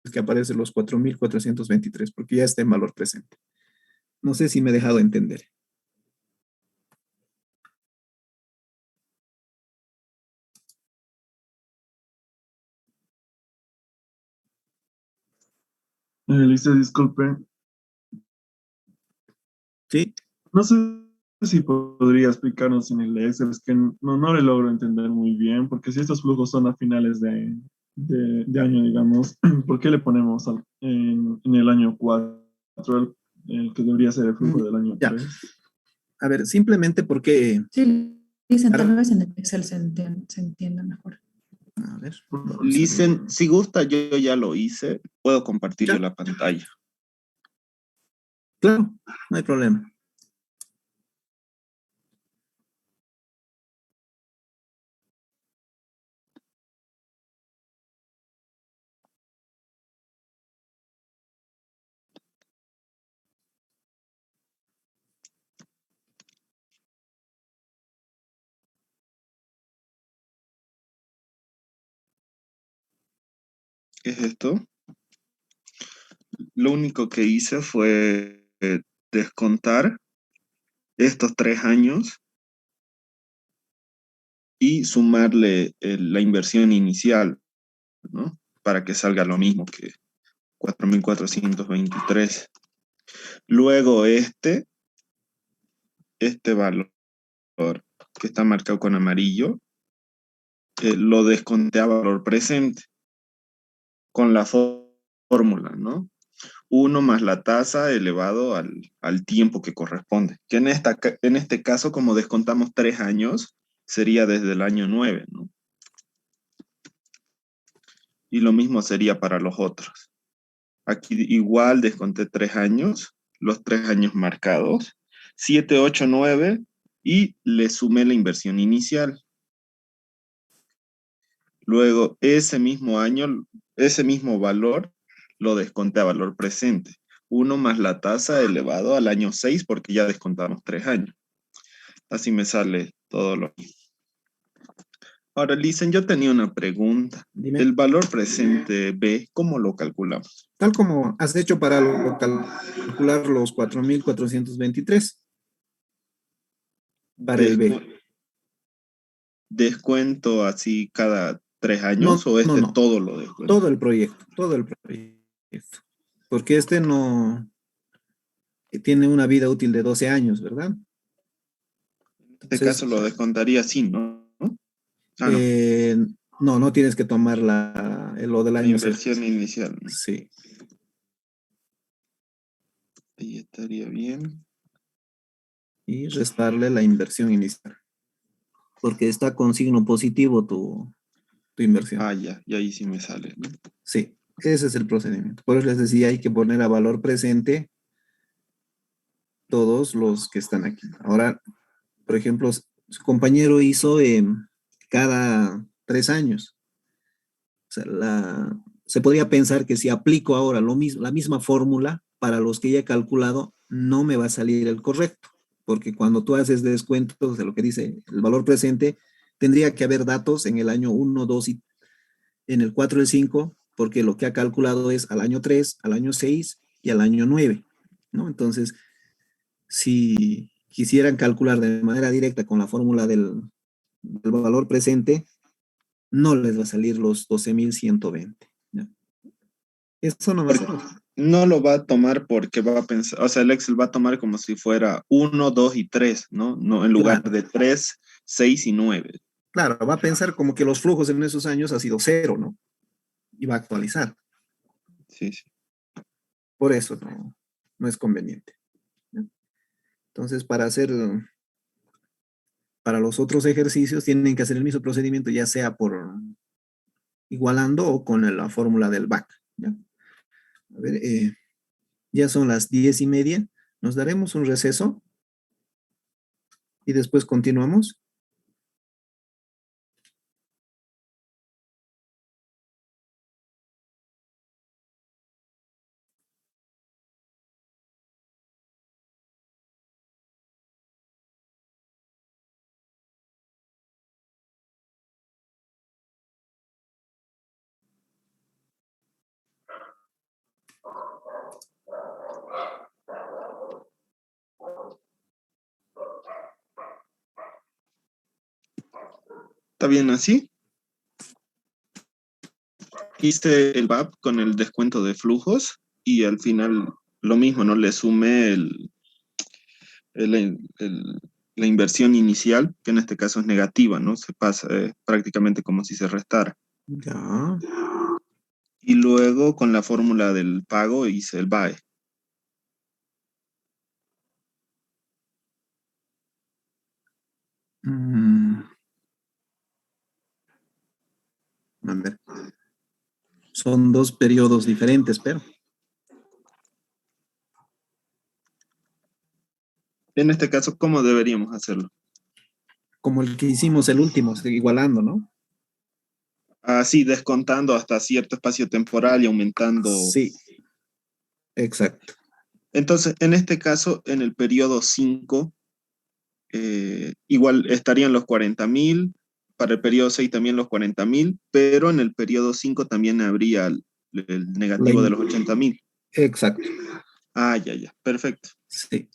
es que aparecen los 4.423, porque ya está en valor presente. No sé si me he dejado entender. Lisa, disculpe. ¿Sí? No sé si podría explicarnos en el Excel, es que no le logro entender muy bien, porque si estos flujos son a finales de año, digamos, ¿por qué le ponemos en el año 4 el que debería ser el flujo del año Ya. 3? A ver, simplemente porque... Sí, dicen, tal Claro. vez en el Excel se entienda mejor. A ver, vamos a ver. Listen, si gusta, yo ya lo hice. Puedo compartir Ya. yo la pantalla. Claro, no hay problema. ¿Qué es esto? Lo único que hice fue descontar estos 3 años y sumarle la inversión inicial, ¿no? Para que salga lo mismo que 4.423. Luego este valor que está marcado con amarillo, lo desconté a valor presente con la fórmula, ¿no? 1 más la tasa elevado al tiempo que corresponde. Que en este caso, como descontamos 3 años, sería desde el año 9, ¿no? Y lo mismo sería para los otros. Aquí igual desconté 3 años, los 3 años marcados, 7, 8, 9, y le sumé la inversión inicial. Luego, ese mismo año, ese mismo valor, lo desconté a valor presente. 1 más la tasa elevado al año 6, porque ya descontamos 3 años. Así me sale todo lo mismo. Ahora, Lisen, yo tenía una pregunta. Dime. El valor presente B, ¿cómo lo calculamos? Tal como has hecho para calcular los 4.423 para el B. ¿Descuento así cada 3 años No, o no. todo lo descuento? Todo el proyecto. Porque no tiene una vida útil de 12 años, ¿verdad? En este caso lo descontaría así, ¿no? Ah, no. No, no tienes que tomar lo del La año. inversión inicial, ¿no? Sí. Ahí estaría bien. Y restarle la inversión inicial. Porque está con signo positivo tu inversión. Ah, ya, y ahí sí me sale, ¿no? Sí, ese es el procedimiento. Por eso les decía, hay que poner a valor presente todos los que están aquí. Ahora, por ejemplo, su compañero hizo cada 3 años. O sea, se podría pensar que si aplico ahora la misma fórmula para los que ya he calculado, no me va a salir el correcto, porque cuando tú haces descuentos de lo que dice el valor presente, tendría que haber datos en el año 1, 2 y en el 4 y el 5, porque lo que ha calculado es al año 3, al año 6 y al año 9, ¿no? Entonces, si quisieran calcular de manera directa con la fórmula del valor presente, no les va a salir los 12,120. ¿Ya? Eso no va a ser. No lo va a tomar porque va a pensar, o sea, el Excel va a tomar como si fuera 1, 2 y 3, ¿no? No, en lugar Claro, de 3, 6 y 9. claro, va a pensar como que los flujos en esos años ha sido cero, ¿no? Y va a actualizar. Sí, sí. Por eso no es conveniente. ¿Ya? Entonces, para los otros ejercicios tienen que hacer el mismo procedimiento, ya sea por igualando o con la fórmula del back. ¿Ya? A ver, ya son las 10:30. Nos daremos un receso y después continuamos. ¿Está bien así? Hice el VAP con el descuento de flujos y al final lo mismo, ¿no? Le sumé la inversión inicial, que en este caso es negativa, ¿no? Se pasa prácticamente como si se restara. Ya. Y luego con la fórmula del pago hice el BAE. Mm, a ver. Son dos periodos diferentes, pero En este caso, ¿cómo deberíamos hacerlo? como el que hicimos el último, igualando, ¿no? Así, descontando hasta cierto espacio temporal y aumentando. Sí, exacto. Entonces, en este caso, en el periodo 5, igual estarían los 40.000, para el periodo 6 también los 40.000, pero en el periodo 5 también habría el La negativo de in- los 80.000. exacto. Ah, ya, ya, perfecto. Sí,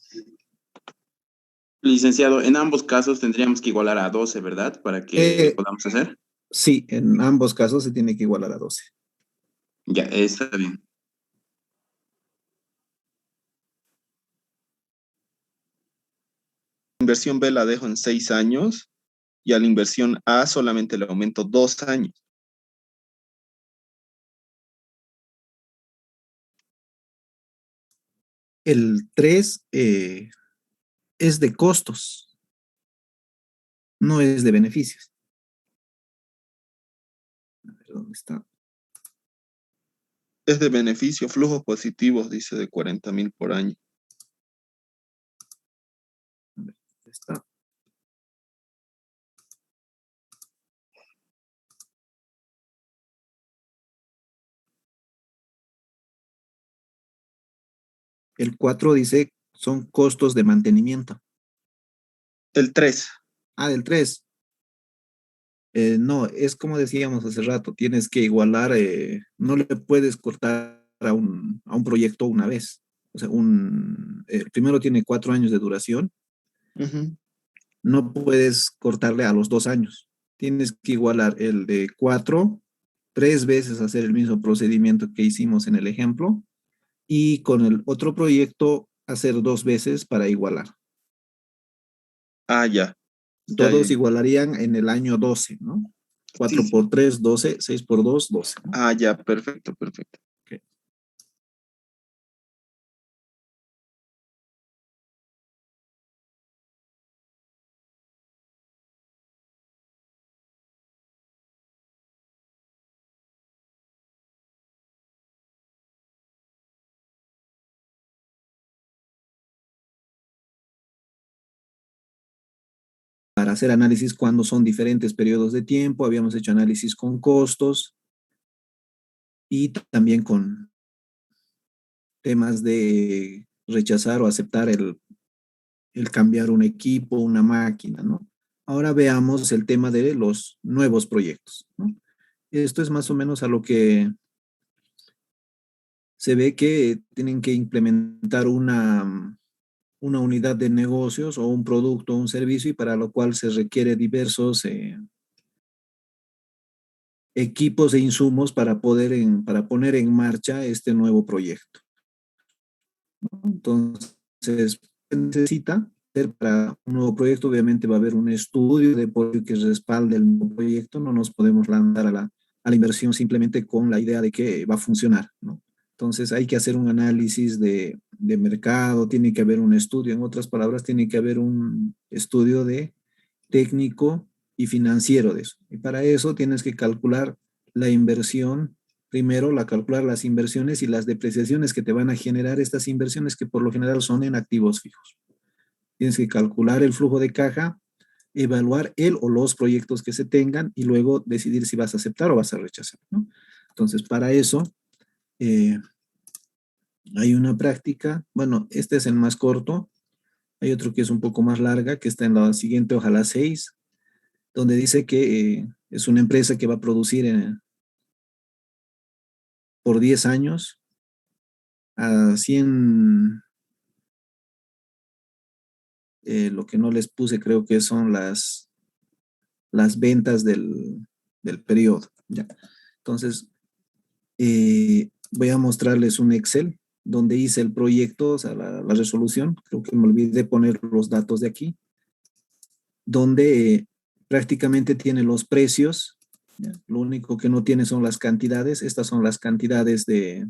Licenciado, en ambos casos tendríamos que igualar a 12, ¿verdad? Para que Eh, podamos hacer. sí, en ambos casos se tiene que igualar a 12. Ya, está bien. La inversión B la dejo en 6 años y a la inversión A solamente le aumento 2 años. El 3 es de costos, no es de beneficios. A ver, ¿dónde está? Es de beneficio, flujos positivos, dice, de 40.000 por año. ¿Dónde está? El 4 dice son costos de mantenimiento. El 3. Ah, del 3. No, es como decíamos hace rato, tienes que igualar, no le puedes cortar a un proyecto una vez. O sea, el primero tiene 4 años de duración, no puedes cortarle a los 2 años. Tienes que igualar el de 4, 3 veces hacer el mismo procedimiento que hicimos en el ejemplo, y con el otro proyecto hacer 2 veces para igualar. Ah, ya. Ya, ya, Todos ya. igualarían en el año 12, ¿no? 4 Sí. por 3, 12, 6 por 2, 12. ¿No? Ah, ya, perfecto, perfecto. Para hacer análisis cuando son diferentes periodos de tiempo, habíamos hecho análisis con costos y también con temas de rechazar o aceptar el cambiar un equipo, una máquina, ¿no? Ahora veamos el tema de los nuevos proyectos, ¿no? Esto es más o menos a lo que se ve que tienen que implementar una unidad de negocios o un producto o un servicio y para lo cual se requiere diversos equipos e insumos para para poner en marcha este nuevo proyecto. Entonces, necesita ser para un nuevo proyecto, obviamente va a haber un estudio de por qué que respalde el nuevo proyecto, no nos podemos lanzar a la inversión simplemente con la idea de que va a funcionar, ¿no? Entonces hay que hacer un análisis de mercado, tiene que haber un estudio, en otras palabras, tiene que haber un estudio de técnico y financiero de eso. Y para eso tienes que calcular la inversión, primero calcular las inversiones y las depreciaciones que te van a generar estas inversiones que por lo general son en activos fijos. Tienes que calcular el flujo de caja, evaluar el o los proyectos que se tengan y luego decidir si vas a aceptar o vas a rechazar, ¿no? Entonces, para eso hay una práctica, bueno, este es el más corto, hay otro que es un poco más larga, que está en la siguiente hoja, la 6, donde dice que es una empresa que va a producir por 10 años a 100, lo que no les puse creo que son las ventas del periodo. ¿Ya? Entonces, voy a mostrarles un Excel donde hice el proyecto, o sea, la resolución, creo que me olvidé poner los datos de aquí, donde prácticamente tiene los precios, ¿ya? Lo único que no tiene son las cantidades, estas son las cantidades de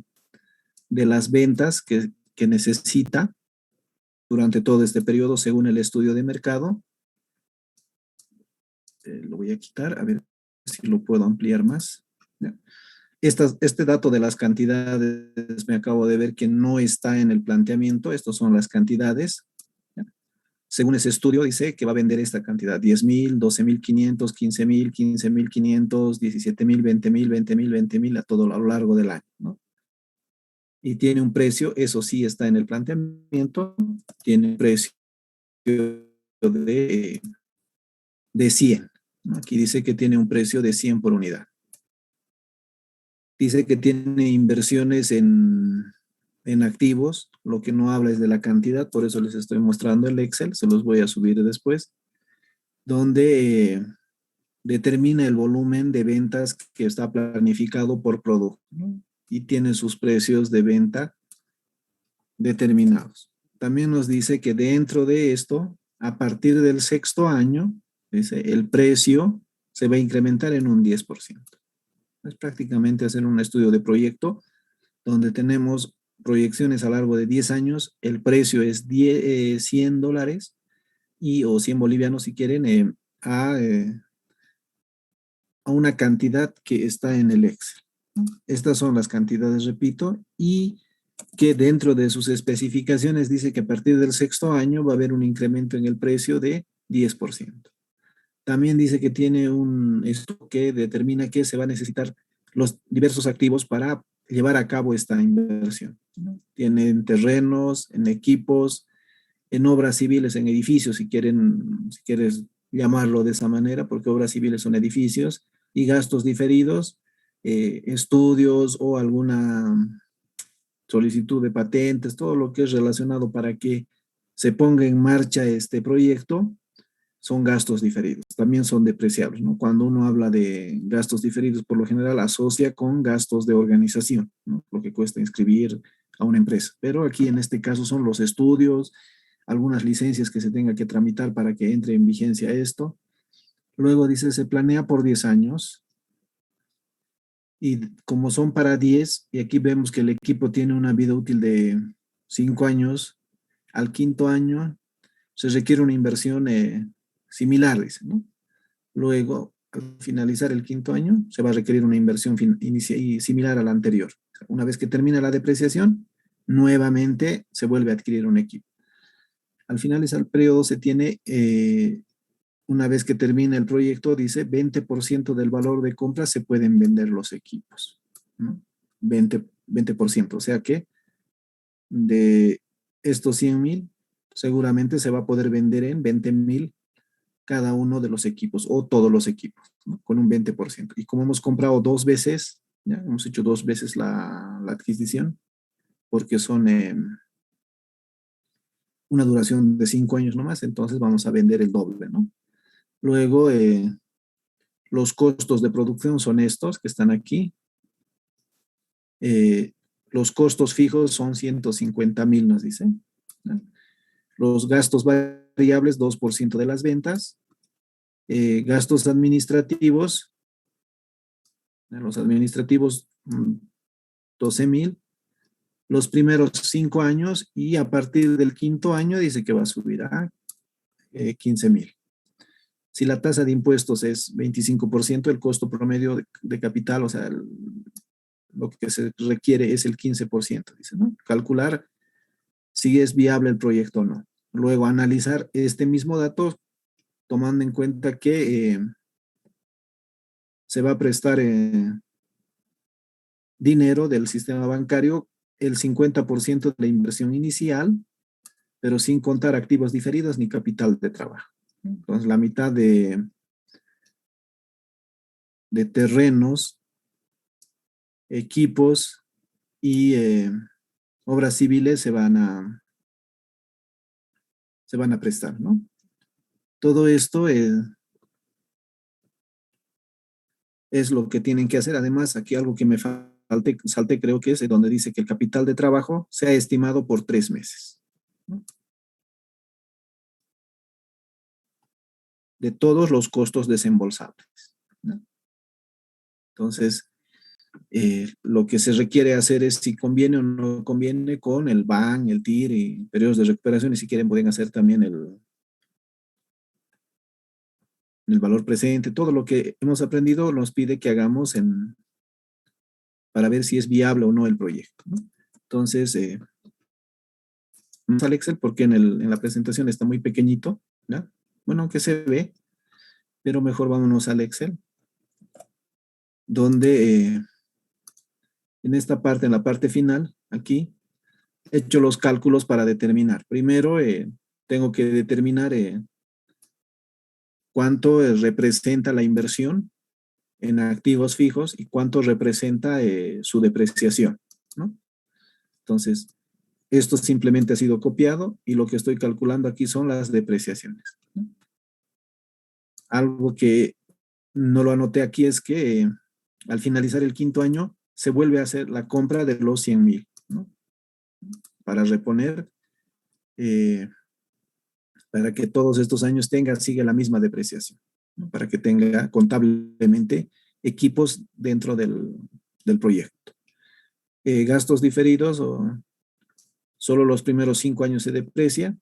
las ventas que necesita durante todo este periodo según el estudio de mercado. Lo voy a quitar, a ver si lo puedo ampliar más. ¿Ya? Este dato de las cantidades me acabo de ver que no está en el planteamiento, estos son las cantidades. ¿Ya? Según ese estudio dice que va a vender esta cantidad, 10,000, 12,500, 15,000, 15,500, 17,000, 20,000, 20,000, 20,000 a lo largo del año, ¿no? Y tiene un precio, eso sí está en el planteamiento, tiene un precio de 100. ¿No? Aquí dice que tiene un precio de 100 por unidad. Dice que tiene inversiones en activos, lo que no habla es de la cantidad, por eso les estoy mostrando el Excel, se los voy a subir después, donde determina el volumen de ventas que está planificado por producto, ¿no? Y tiene sus precios de venta determinados. También nos dice que dentro de esto, a partir del sexto año, dice, el precio se va a incrementar en un 10%. Es prácticamente hacer un estudio de proyecto donde tenemos proyecciones a lo largo de 10 años, el precio es $100 o 100 bolivianos si quieren, a una cantidad que está en el Excel. Estas son las cantidades, repito, y que dentro de sus especificaciones dice que a partir del sexto año va a haber un incremento en el precio de 10%. También dice que tiene esto que determina que se va a necesitar los diversos activos para llevar a cabo esta inversión, ¿no? Tienen terrenos, en equipos, en obras civiles, en edificios, si quieres llamarlo de esa manera, porque obras civiles son edificios, y gastos diferidos, estudios o alguna solicitud de patentes, todo lo que es relacionado para que se ponga en marcha este proyecto, son gastos diferidos, también son depreciables, ¿no? Cuando uno habla de gastos diferidos, por lo general asocia con gastos de organización, ¿no? Lo que cuesta inscribir a una empresa. Pero aquí en este caso son los estudios, algunas licencias que se tenga que tramitar para que entre en vigencia esto, Luego dice, se planea por 10 años. Y como son para 10, y aquí vemos que el equipo tiene una vida útil de 5 años, al quinto año se requiere una inversión similar, dice, ¿no? Luego, al finalizar el quinto año, se va a requerir una inversión y similar a la anterior. Una vez que termina la depreciación, nuevamente se vuelve a adquirir un equipo. Al finalizar el periodo se tiene, una vez que termina el proyecto, dice 20% del valor de compra se pueden vender los equipos, ¿no? 20%, o sea que de estos 100,000, seguramente se va a poder vender en 20,000 cada uno de los equipos o todos los equipos, ¿no? Con un 20%. Y como hemos comprado 2 veces, ya hemos hecho 2 veces la adquisición, porque son una duración de 5 años nomás, entonces vamos a vender el doble, ¿no? Luego, los costos de producción son estos que están aquí. Los costos fijos son 150,000, nos dicen, ¿no? Los gastos variables, 2% de las ventas. Gastos administrativos, los administrativos, 12,000. Los primeros 5 años y a partir del quinto año dice que va a subir a 15,000. Si la tasa de impuestos es 25%, el costo promedio de capital, o sea, lo que se requiere es el 15%, dice, ¿no? Calcular si es viable el proyecto o no. Luego analizar este mismo dato tomando en cuenta que se va a prestar dinero del sistema bancario, el 50% de la inversión inicial, pero sin contar activos diferidos ni capital de trabajo. Entonces, la mitad de terrenos, equipos y obras civiles se van a prestar, ¿no? Todo esto es lo que tienen que hacer. Además, aquí algo que me salté, creo que es donde dice que el capital de trabajo se ha estimado por 3 meses, ¿no? De todos los costos desembolsables, ¿no? Entonces, lo que se requiere hacer es si conviene o no conviene con el BAN, el TIR y periodos de recuperación, y si quieren pueden hacer también el valor presente. Todo lo que hemos aprendido nos pide que hagamos para ver si es viable o no el proyecto, ¿no? Entonces, vamos al Excel porque en la presentación está muy pequeñito, ¿no? Bueno, aunque se ve, pero mejor vámonos al Excel, donde en esta parte, en la parte final, aquí, he hecho los cálculos para determinar. Primero, tengo que determinar cuánto representa la inversión en activos fijos y cuánto representa su depreciación, ¿no? Entonces, esto simplemente ha sido copiado y lo que estoy calculando aquí son las depreciaciones, ¿no? Algo que no lo anoté aquí es que al finalizar el quinto año se vuelve a hacer la compra de los 100,000, ¿no? Para reponer, para que todos estos años siga la misma depreciación, ¿no? Para que tenga contablemente equipos dentro del proyecto. Gastos diferidos, solo los primeros 5 años se deprecia,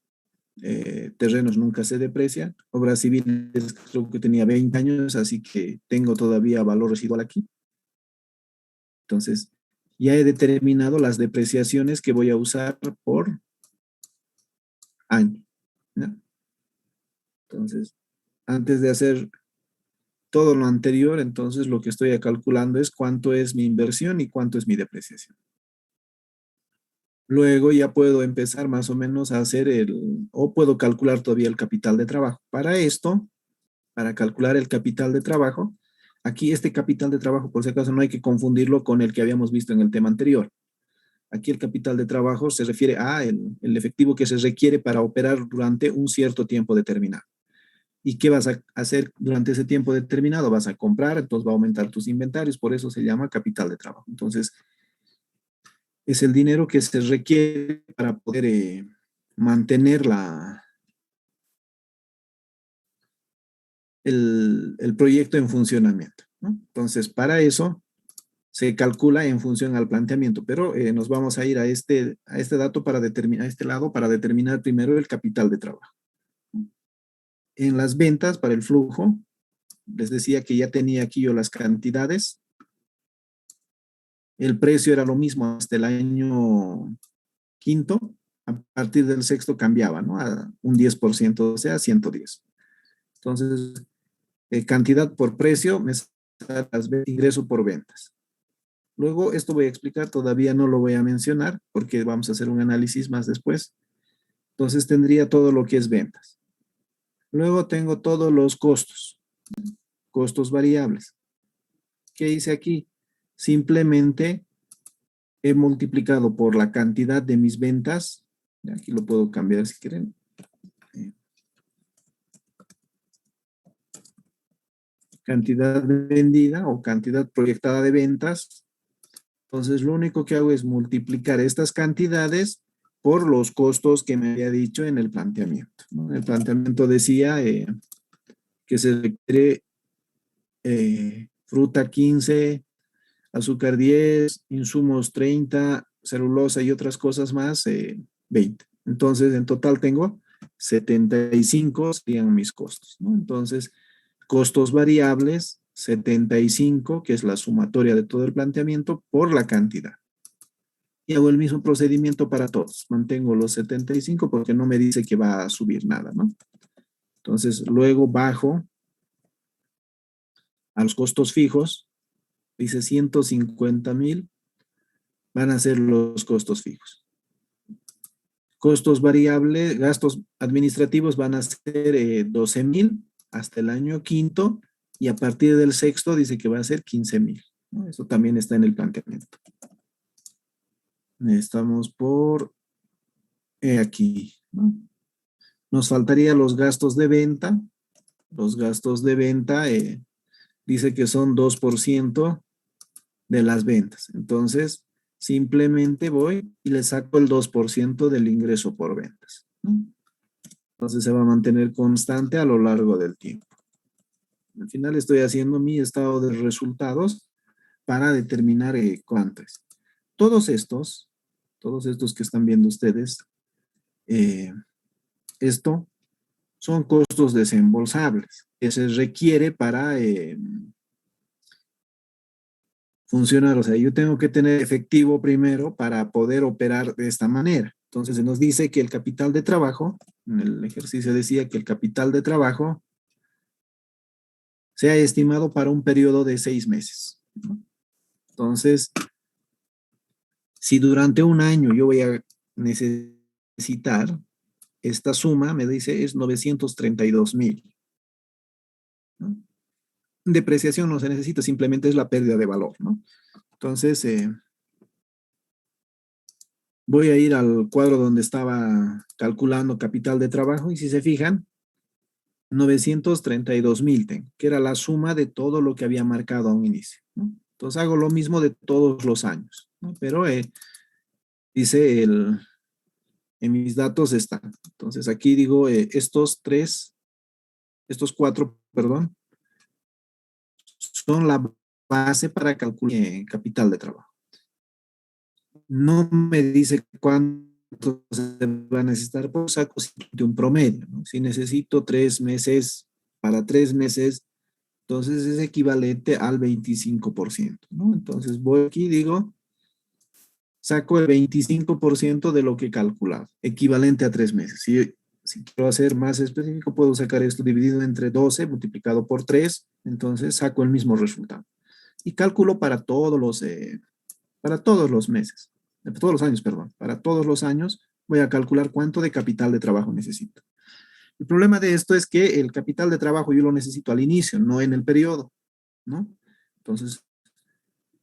terrenos nunca se deprecia, obras civiles creo que tenía 20 años, así que tengo todavía valor residual aquí. Entonces, ya he determinado las depreciaciones que voy a usar por año, ¿no? Entonces, antes de hacer todo lo anterior, entonces lo que estoy calculando es cuánto es mi inversión y cuánto es mi depreciación. Luego ya puedo empezar más o menos a hacer o puedo calcular todavía el capital de trabajo. Para esto, para calcular el capital de trabajo, aquí este capital de trabajo, por si acaso, no hay que confundirlo con el que habíamos visto en el tema anterior. Aquí el capital de trabajo se refiere a el efectivo que se requiere para operar durante un cierto tiempo determinado. ¿Y qué vas a hacer durante ese tiempo determinado? Vas a comprar, entonces va a aumentar tus inventarios, por eso se llama capital de trabajo. Entonces, es el dinero que se requiere para poder mantener el proyecto en funcionamiento, ¿no? Entonces, para eso se calcula en función al planteamiento, pero nos vamos a ir a este dato para determinar, a este lado para determinar primero el capital de trabajo. En las ventas para el flujo, les decía que ya tenía aquí yo las cantidades. El precio era lo mismo hasta el año quinto, a partir del sexto cambiaba, ¿no? A un 10%, o sea, 110. Entonces, cantidad por precio, me sale ingreso por ventas. Luego, esto voy a explicar, todavía no lo voy a mencionar, porque vamos a hacer un análisis más después. Entonces, tendría todo lo que es ventas. Luego tengo todos los costos variables. ¿Qué hice aquí? Simplemente he multiplicado por la cantidad de mis ventas. Aquí lo puedo cambiar si quieren. Cantidad vendida o cantidad proyectada de ventas. Entonces, lo único que hago es multiplicar estas cantidades por los costos que me había dicho en el planteamiento, ¿no? El planteamiento decía que se requiere fruta 15, azúcar 10, insumos 30, celulosa y otras cosas más 20. Entonces, en total tengo 75 serían mis costos, ¿no? Entonces, costos variables 75, que es la sumatoria de todo el planteamiento, por la cantidad. Y hago el mismo procedimiento para todos. Mantengo los 75 porque no me dice que va a subir nada, ¿no? Entonces, luego bajo a los costos fijos. Dice 150,000 van a ser los costos fijos. Costos variables, gastos administrativos van a ser 12,000 hasta el año quinto y a partir del sexto dice que va a ser 15,000, ¿no? Eso también está en el planteamiento. Estamos por aquí, ¿no? Nos faltaría los gastos de venta. Los gastos de venta dice que son 2% de las ventas. Entonces, simplemente voy y le saco el 2% del ingreso por ventas, ¿no? Entonces, se va a mantener constante a lo largo del tiempo. Al final estoy haciendo mi estado de resultados para determinar cuánto es. Todos estos que están viendo ustedes, esto son costos desembolsables que se requiere para funcionar. O sea, yo tengo que tener efectivo primero para poder operar de esta manera. Entonces, se nos dice que el capital de trabajo, en el ejercicio decía que el capital de trabajo sea estimado para un periodo de 6 meses, ¿no? Entonces, si durante un año yo voy a necesitar esta suma, me dice es 932,000, ¿no? Depreciación no se necesita, simplemente es la pérdida de valor, ¿no? Entonces, voy a ir al cuadro donde estaba calculando capital de trabajo y si se fijan, 932,000, que era la suma de todo lo que había marcado a un inicio, ¿no? Entonces hago lo mismo de todos los años, ¿no? Pero dice en mis datos está. Entonces aquí digo estos cuatro, perdón, son la base para calcular capital de trabajo. No me dice cuánto se va a necesitar, pues saco de un promedio, ¿no? Si necesito 3 meses, para 3 meses, entonces es equivalente al 25%, ¿no? Entonces voy aquí y digo, saco el 25% de lo que he calculado, equivalente a 3 meses. Si quiero hacer más específico, puedo sacar esto dividido entre 12, multiplicado por 3, entonces saco el mismo resultado. Y calculo para todos los meses, todos los años, perdón. Para todos los años voy a calcular cuánto de capital de trabajo necesito. El problema de esto es que el capital de trabajo yo lo necesito al inicio, no en el periodo, ¿no? Entonces,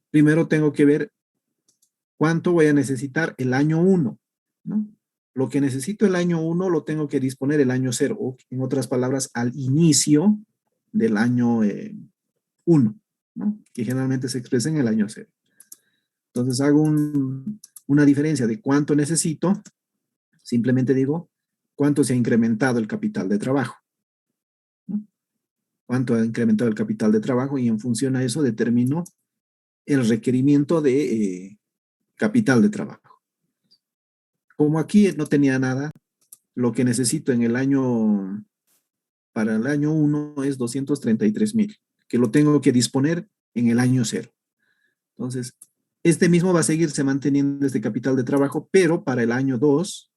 primero tengo que ver cuánto voy a necesitar el año 1, ¿no? Lo que necesito el año 1 lo tengo que disponer el año 0, o en otras palabras, al inicio del año 1, ¿no? Que generalmente se expresa en el año 0. Entonces hago una diferencia de cuánto necesito, simplemente digo cuánto se ha incrementado el capital de trabajo, ¿no? cuánto ha incrementado el capital de trabajo y en función a eso determino el requerimiento de capital de trabajo. Como aquí no tenía nada, lo que necesito en el año, para el año 1 es 233,000, que lo tengo que disponer en el año 0. Entonces, este mismo va a seguirse manteniendo este capital de trabajo, pero para el año 2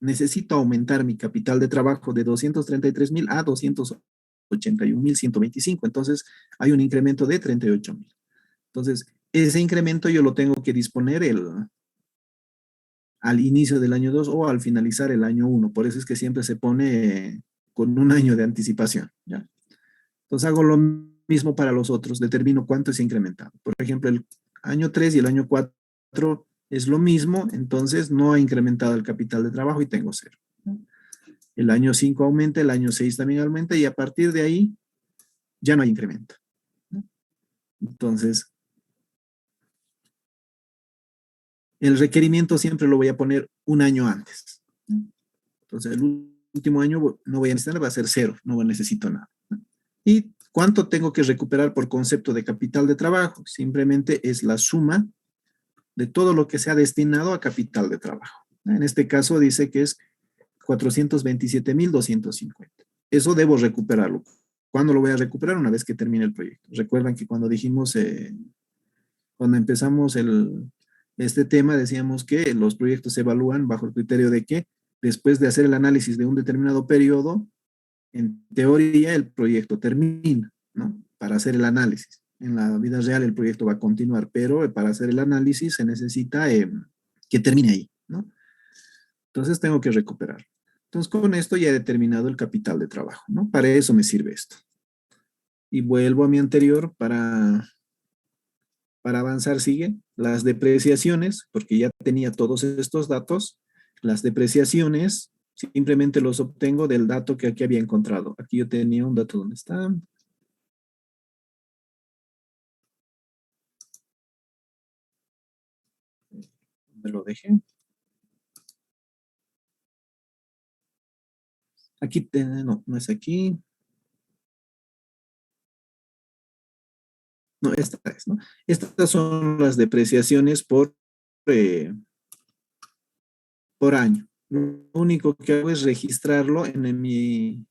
necesito aumentar mi capital de trabajo de 233,000 a 281,125. Entonces, hay un incremento de 38,000. Entonces, ese incremento yo lo tengo que disponer al inicio del año 2 o al finalizar el año 1. Por eso es que siempre se pone con un año de anticipación, ¿ya? Entonces, hago lo mismo para los otros. Determino cuánto es incrementado. Por ejemplo, el año 3 y el año 4 es lo mismo, entonces no ha incrementado el capital de trabajo y tengo 0. El año 5 aumenta, el año 6 también aumenta y a partir de ahí ya no hay incremento. Entonces, el requerimiento siempre lo voy a poner un año antes. Entonces, el último año no voy a necesitar, va a ser 0, no necesito nada. ¿Y cuánto tengo que recuperar por concepto de capital de trabajo? Simplemente es la suma de todo lo que se ha destinado a capital de trabajo. En este caso dice que es 427,250. Eso debo recuperarlo. ¿Cuándo lo voy a recuperar? Una vez que termine el proyecto. Recuerdan que cuando dijimos, cuando empezamos este tema, decíamos que los proyectos se evalúan bajo el criterio de que después de hacer el análisis de un determinado periodo, en teoría el proyecto termina, ¿no? Para hacer el análisis. En la vida real el proyecto va a continuar, pero para hacer el análisis se necesita que termine ahí, ¿no? Entonces tengo que recuperar. Entonces con esto ya he determinado el capital de trabajo, ¿no? Para eso me sirve esto. Y vuelvo a mi anterior para avanzar sigue las depreciaciones, porque ya tenía todos estos datos. Las depreciaciones simplemente los obtengo del dato que aquí había encontrado. Aquí yo tenía un dato, ¿dónde está? ¿Me lo dejé? Aquí, no, no es aquí. No, esta es, ¿no? Estas son las depreciaciones por año. Lo único que hago es registrarlo en mi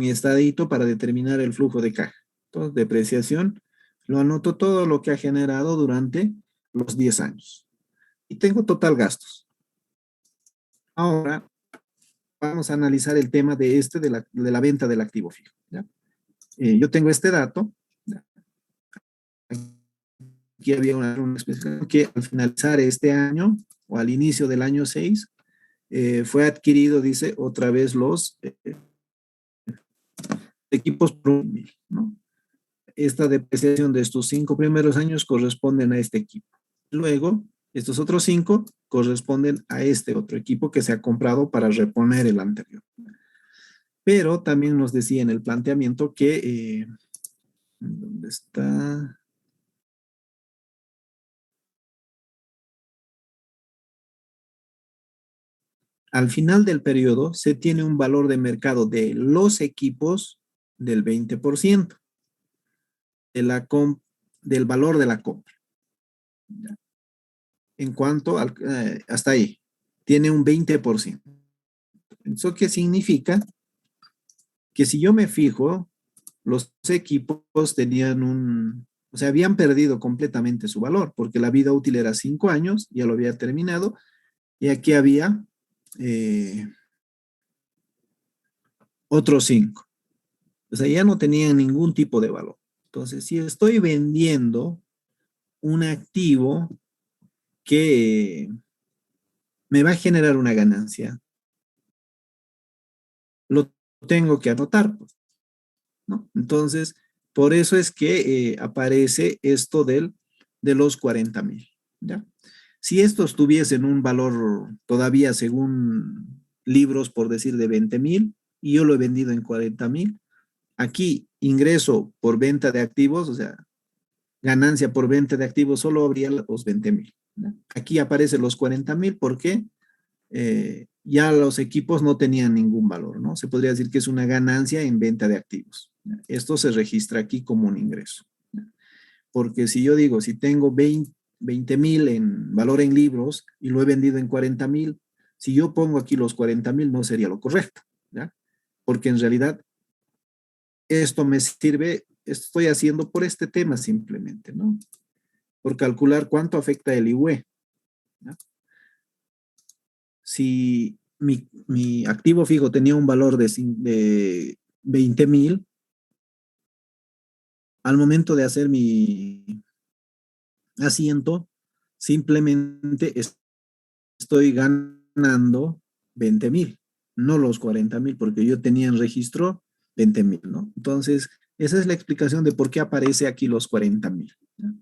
estadito para determinar el flujo de caja. Entonces, depreciación, lo anoto todo lo que ha generado durante los 10 años. Y tengo total gastos. Ahora, vamos a analizar el tema de la venta del activo fijo, ¿ya? Yo tengo este dato. ¿Ya? Aquí había una especificación que al finalizar este año o al inicio del año 6, fue adquirido, dice, otra vez los equipos por 1,000, ¿no? Esta depreciación de estos 5 primeros años corresponden a este equipo. Luego, estos otros 5 corresponden a este otro equipo que se ha comprado para reponer el anterior. Pero también nos decía en el planteamiento que, ¿dónde está? Al final del periodo se tiene un valor de mercado de los equipos del 20% del valor de la compra. En cuanto al, hasta ahí, tiene un 20%. ¿Eso qué significa? Que si yo me fijo, los equipos tenían o sea, habían perdido completamente su valor, porque la vida útil era 5 años, ya lo había terminado, y aquí había otros 5. O sea, ya no tenían ningún tipo de valor. Entonces, si estoy vendiendo un activo que me va a generar una ganancia, lo tengo que anotar, pues, ¿no? Entonces, por eso es que aparece esto de los 40,000, ¿ya? Si estos tuviesen un valor todavía según libros, por decir, de 20,000, y yo lo he vendido en 40,000, aquí ingreso por venta de activos, o sea, ganancia por venta de activos, solo habría los 20,000, ¿no? Aquí aparecen los 40,000 porque ya los equipos no tenían ningún valor, ¿no? Se podría decir que es una ganancia en venta de activos. Esto se registra aquí como un ingreso. Porque si yo digo, si tengo 20,000 en valor en libros y lo he vendido en 40,000, si yo pongo aquí los 40,000 no sería lo correcto, ¿ya? Porque en realidad esto me sirve, estoy haciendo por este tema simplemente, ¿no? Por calcular cuánto afecta el IUE, ¿ya? Si mi activo fijo tenía un valor de 20,000, al momento de hacer mi asiento, simplemente estoy ganando 20,000, no los 40,000, porque yo tenía en registro 20,000, ¿no? Entonces, esa es la explicación de por qué aparece aquí los 40,000, ¿no?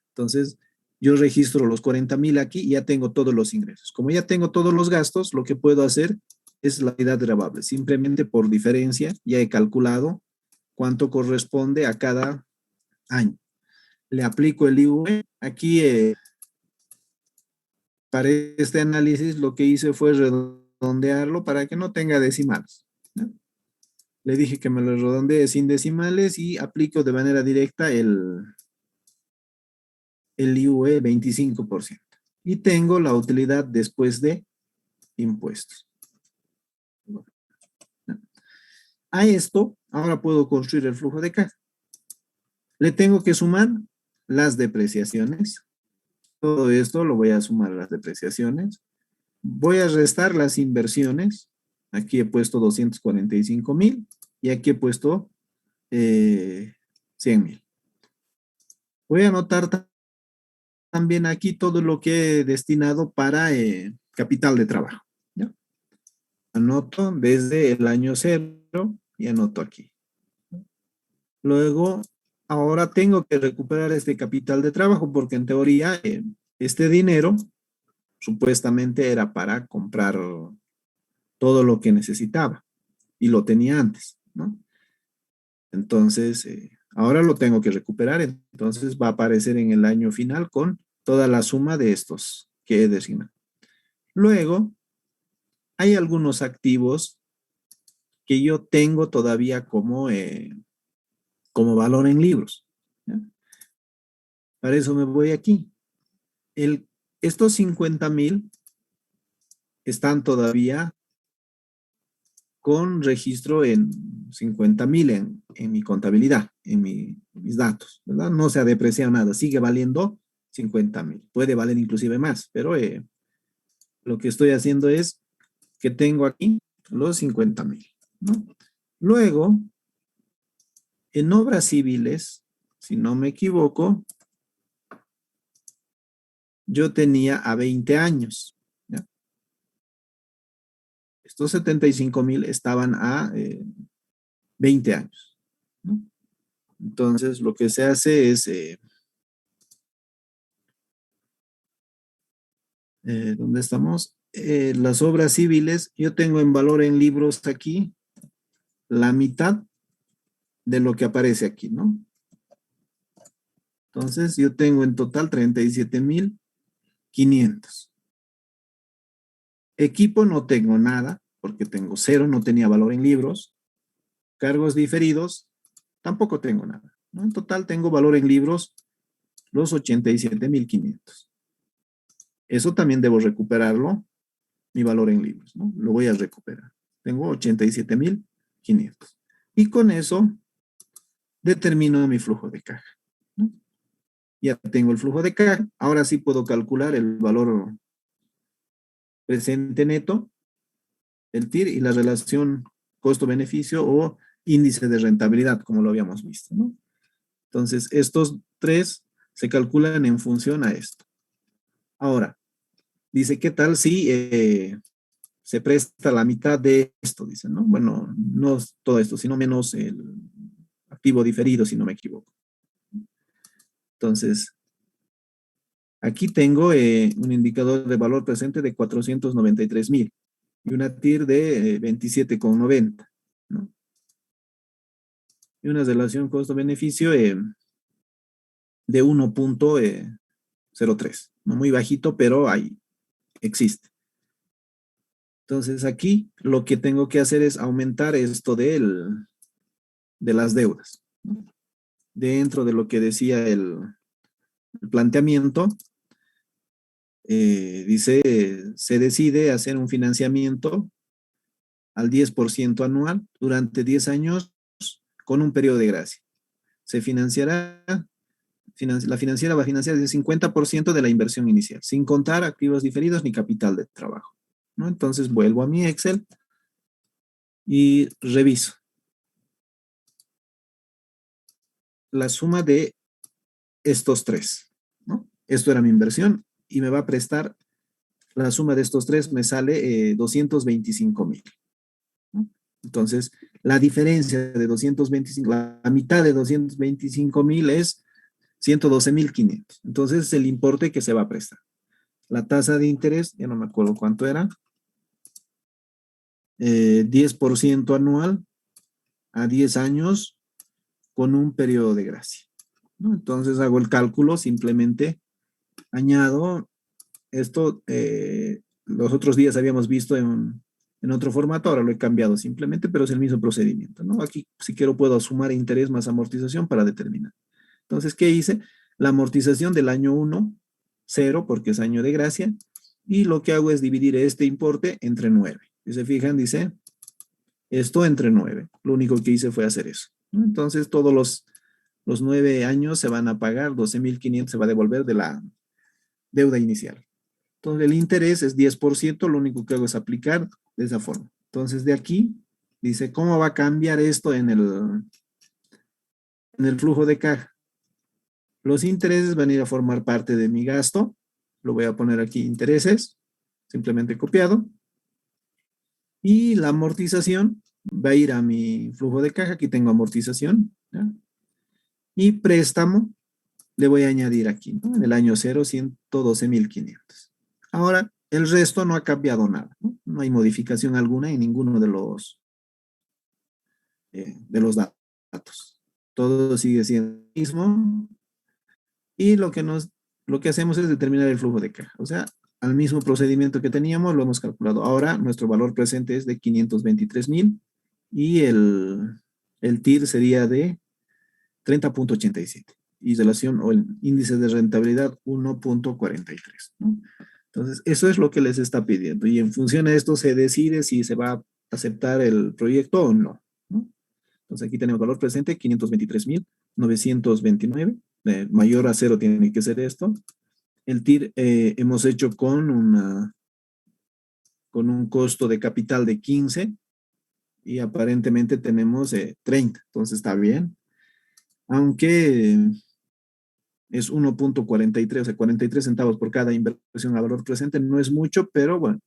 Entonces, yo registro los 40,000 aquí y ya tengo todos los ingresos. Como ya tengo todos los gastos, lo que puedo hacer es la unidad grabable. Simplemente por diferencia, ya he calculado cuánto corresponde a cada año. Le aplico el IUE. Aquí, para este análisis, lo que hice fue redondearlo para que no tenga decimales, ¿no? Le dije que me lo redondee sin decimales y aplico de manera directa el IUE 25%. Y tengo la utilidad después de impuestos. A esto, ahora puedo construir el flujo de caja. Le tengo que sumar las depreciaciones. Todo esto lo voy a sumar a las depreciaciones. Voy a restar las inversiones. Aquí he puesto 245,000 y aquí he puesto 100,000. Voy a anotar también aquí todo lo que he destinado para capital de trabajo, ¿ya? Anoto desde el año 0 y anoto aquí. Luego, ahora tengo que recuperar este capital de trabajo porque en teoría este dinero supuestamente era para comprar todo lo que necesitaba y lo tenía antes, ¿no? Entonces, ahora lo tengo que recuperar, entonces va a aparecer en el año final con toda la suma de estos que he designado. Luego, hay algunos activos que yo tengo todavía como valor en libros, ¿ya? Para eso me voy aquí. Estos 50,000 están todavía con registro en 50,000 en mi contabilidad, en mis datos, ¿verdad? No se ha depreciado nada, sigue valiendo 50,000. Puede valer inclusive más, pero lo que estoy haciendo es que tengo aquí los 50,000, ¿no? Luego, en obras civiles, si no me equivoco, yo tenía a 20 años, ¿ya? Estos 75,000 estaban a 20 años, ¿no? Entonces, lo que se hace es, ¿dónde estamos? Las obras civiles, yo tengo en valor en libros aquí la mitad de lo que aparece aquí, ¿no? Entonces, yo tengo en total 37,500. Equipo no tengo nada, porque tengo 0, no tenía valor en libros. Cargos diferidos, tampoco tengo nada, ¿no? En total tengo valor en libros los 87,500. Eso también debo recuperarlo, mi valor en libros, ¿no? Lo voy a recuperar. Tengo 87,500. Y con eso determino mi flujo de caja, ¿no? Ya tengo el flujo de caja. Ahora sí puedo calcular el valor presente neto, el TIR y la relación costo-beneficio o índice de rentabilidad, como lo habíamos visto, ¿no? Entonces, estos tres se calculan en función a esto. Ahora, dice, ¿qué tal si se presta la mitad de esto? Dice, ¿no? Bueno, no todo esto, sino menos el activo diferido, si no me equivoco. Entonces, aquí tengo un indicador de valor presente de 493,000 y una TIR de 27,90, ¿no? Y una relación costo-beneficio de 1,03, no muy bajito, pero ahí existe. Entonces aquí lo que tengo que hacer es aumentar esto del de las deudas, ¿no? Dentro de lo que decía el planteamiento, dice, se decide hacer un financiamiento al 10% anual durante 10 años con un periodo de gracia. Se financiará, la financiera va a financiar el 50% de la inversión inicial, sin contar activos diferidos ni capital de trabajo, ¿no? Entonces vuelvo a mi Excel y reviso la suma de estos tres, ¿no? Esto era mi inversión y me va a prestar, la suma de estos tres me sale 225,000, ¿no? Entonces, la diferencia de 225, la mitad de 225,000 es 112,500. Entonces, es el importe que se va a prestar. La tasa de interés, ya no me acuerdo cuánto era, 10% anual a 10 años con un periodo de gracia, ¿no? Entonces, hago el cálculo, simplemente añado esto, los otros días habíamos visto en otro formato, ahora lo he cambiado simplemente, pero es el mismo procedimiento, ¿no? Aquí, si quiero, puedo sumar interés más amortización para determinar. Entonces, ¿qué hice? La amortización del año 1, 0, porque es año de gracia, y lo que hago es dividir este importe entre 9. Si se fijan, dice, esto entre 9. Lo único que hice fue hacer eso, ¿no? Entonces, todos los 9 años se van a pagar, 12,500 se va a devolver de la deuda inicial. Entonces, el interés es 10%, lo único que hago es aplicar de esa forma. Entonces, de aquí, dice, ¿cómo va a cambiar esto en el flujo de caja? Los intereses van a ir a formar parte de mi gasto. Lo voy a poner aquí, intereses, simplemente copiado. Y la amortización va a ir a mi flujo de caja. Aquí tengo amortización, ¿ya? Y préstamo le voy a añadir aquí, ¿no? En el año 0, 112,500. Ahora, el resto no ha cambiado nada, ¿no? No hay modificación alguna en ninguno de los datos. Todo sigue siendo lo mismo. Y lo que hacemos es determinar el flujo de caja. O sea, al mismo procedimiento que teníamos, lo hemos calculado. Ahora, nuestro valor presente es de 523,000 y el TIR sería de 30,87. Y relación o el índice de rentabilidad 1,43, ¿no? Entonces, eso es lo que les está pidiendo. Y en función a esto se decide si se va a aceptar el proyecto o no, ¿no? Entonces, aquí tenemos valor presente, 523,929. Mayor a 0 tiene que ser esto. El TIR hemos hecho con un costo de capital de 15 y aparentemente tenemos 30. Entonces, está bien. Aunque es 1,43, o sea, 43 centavos por cada inversión a valor presente, no es mucho, pero bueno,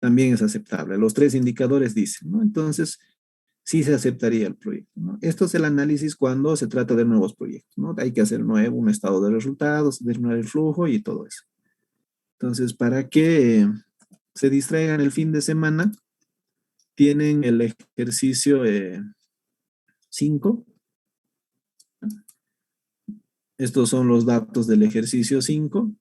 también es aceptable. Los tres indicadores dicen, ¿no? Entonces, sí se aceptaría el proyecto, ¿no? Esto es el análisis cuando se trata de nuevos proyectos, ¿no? Hay que hacer nuevo, un estado de resultados, determinar el flujo y todo eso. Entonces, para que se distraigan el fin de semana, tienen el ejercicio 5. Estos son los datos del ejercicio 5.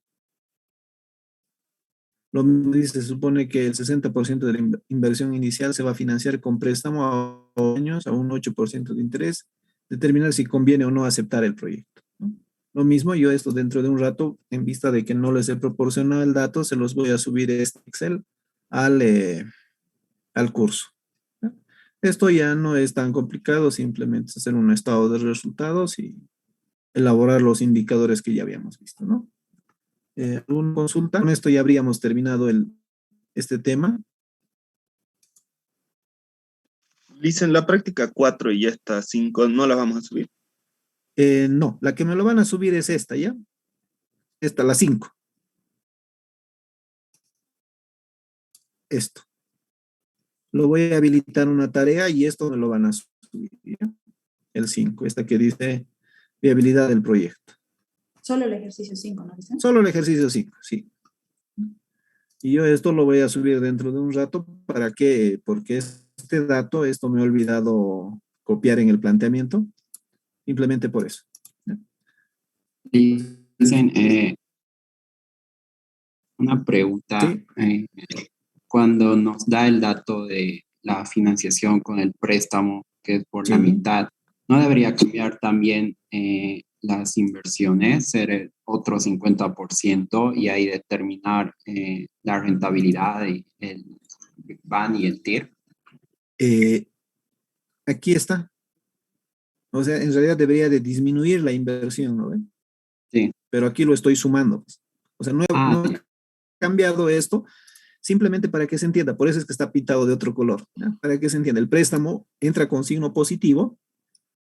Lo mismo dice, se supone que el 60% de la inversión inicial se va a financiar con préstamo a años a un 8% de interés. Determinar si conviene o no aceptar el proyecto, ¿no? Lo mismo, yo esto dentro de un rato, en vista de que no les he proporcionado el dato, se los voy a subir este Excel al curso, ¿no? Esto ya no es tan complicado, simplemente hacer un estado de resultados y elaborar los indicadores que ya habíamos visto, ¿no? ¿Alguna consulta? Con esto ya habríamos terminado este tema. Liz, en la práctica 4 y esta 5, ¿no las vamos a subir? No, la que me lo van a subir es esta, ¿ya? Esta, la 5. Esto. Lo voy a habilitar una tarea y esto me lo van a subir, ¿ya? El 5, esta que dice viabilidad del proyecto. Solo el ejercicio 5, ¿no dicen? Solo el ejercicio 5, sí. Y yo esto lo voy a subir dentro de un rato. ¿Para qué? Porque esto me he olvidado copiar en el planteamiento. Simplemente por eso, ¿ya? Dicen, una pregunta. Sí. Cuando nos da el dato de la financiación con el préstamo, que es por Sí. la mitad. ¿No debería cambiar también las inversiones, ser el otro 50% y ahí determinar la rentabilidad y el BAN y el TIR? Aquí está. O sea, en realidad debería de disminuir la inversión, ¿no ve? Sí. Pero aquí lo estoy sumando, pues. O sea, no he Ya. cambiado esto simplemente para que se entienda. Por eso es que está pintado de otro color, ¿ya? Para que se entienda. El préstamo entra con signo positivo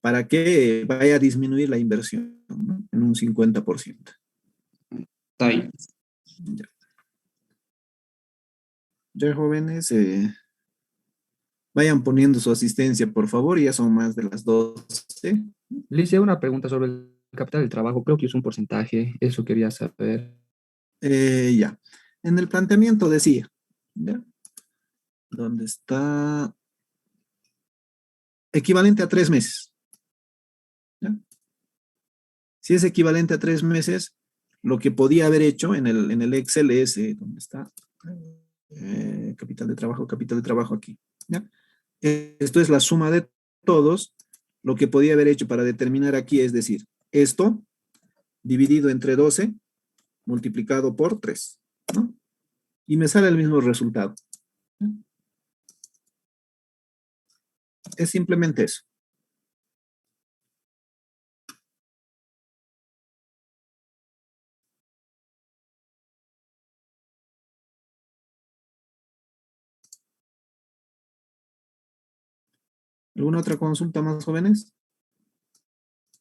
para que vaya a disminuir la inversión, ¿no? En un 50%. Está bien. Ya, ya jóvenes, vayan poniendo su asistencia, por favor. Ya son más de las 12. Le hice una pregunta sobre el capital del trabajo, creo que es un porcentaje, eso quería saber. Ya. En el planteamiento decía, ¿ya? ¿Dónde está? Equivalente a 3 meses. ¿Ya? Si es equivalente a 3 meses, lo que podía haber hecho en el Excel es, ¿dónde está? Capital de trabajo aquí. ¿Ya? Esto es la suma de todos. Lo que podía haber hecho para determinar aquí es decir, esto dividido entre 12 multiplicado por 3, ¿no? Y me sale el mismo resultado. ¿Ya? Es simplemente eso. ¿Alguna otra consulta más, jóvenes?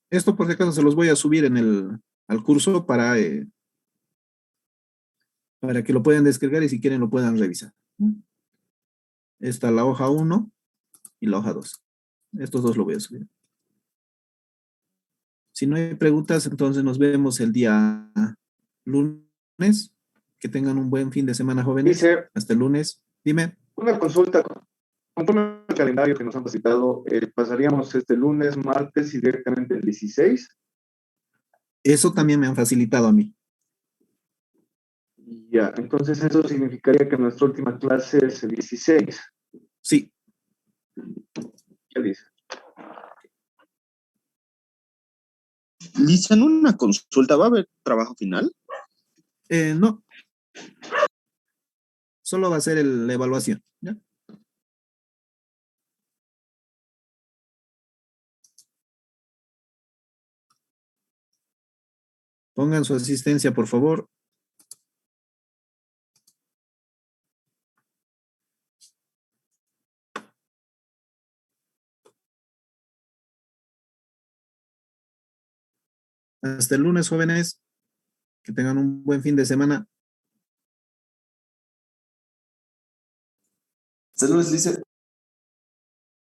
Esto por si acaso se los voy a subir al curso para que lo puedan descargar y si quieren lo puedan revisar. Está la hoja 1 y la hoja 2. Estos dos lo voy a subir. Si no hay preguntas, entonces nos vemos el día lunes. Que tengan un buen fin de semana, jóvenes. Dice, Hasta el lunes. Dime. una consulta, conforme al calendario que nos han facilitado, pasaríamos este lunes, martes y directamente el 16. Eso también me han facilitado a mí. Ya, entonces eso significaría que nuestra última clase es el 16. Sí. ¿Qué dice? Dicen una consulta, ¿va a haber trabajo final? No. Solo va a ser la evaluación. ¿Ya? Pongan su asistencia, por favor. Hasta el lunes, jóvenes. Que tengan un buen fin de semana. Hasta lunes, dice.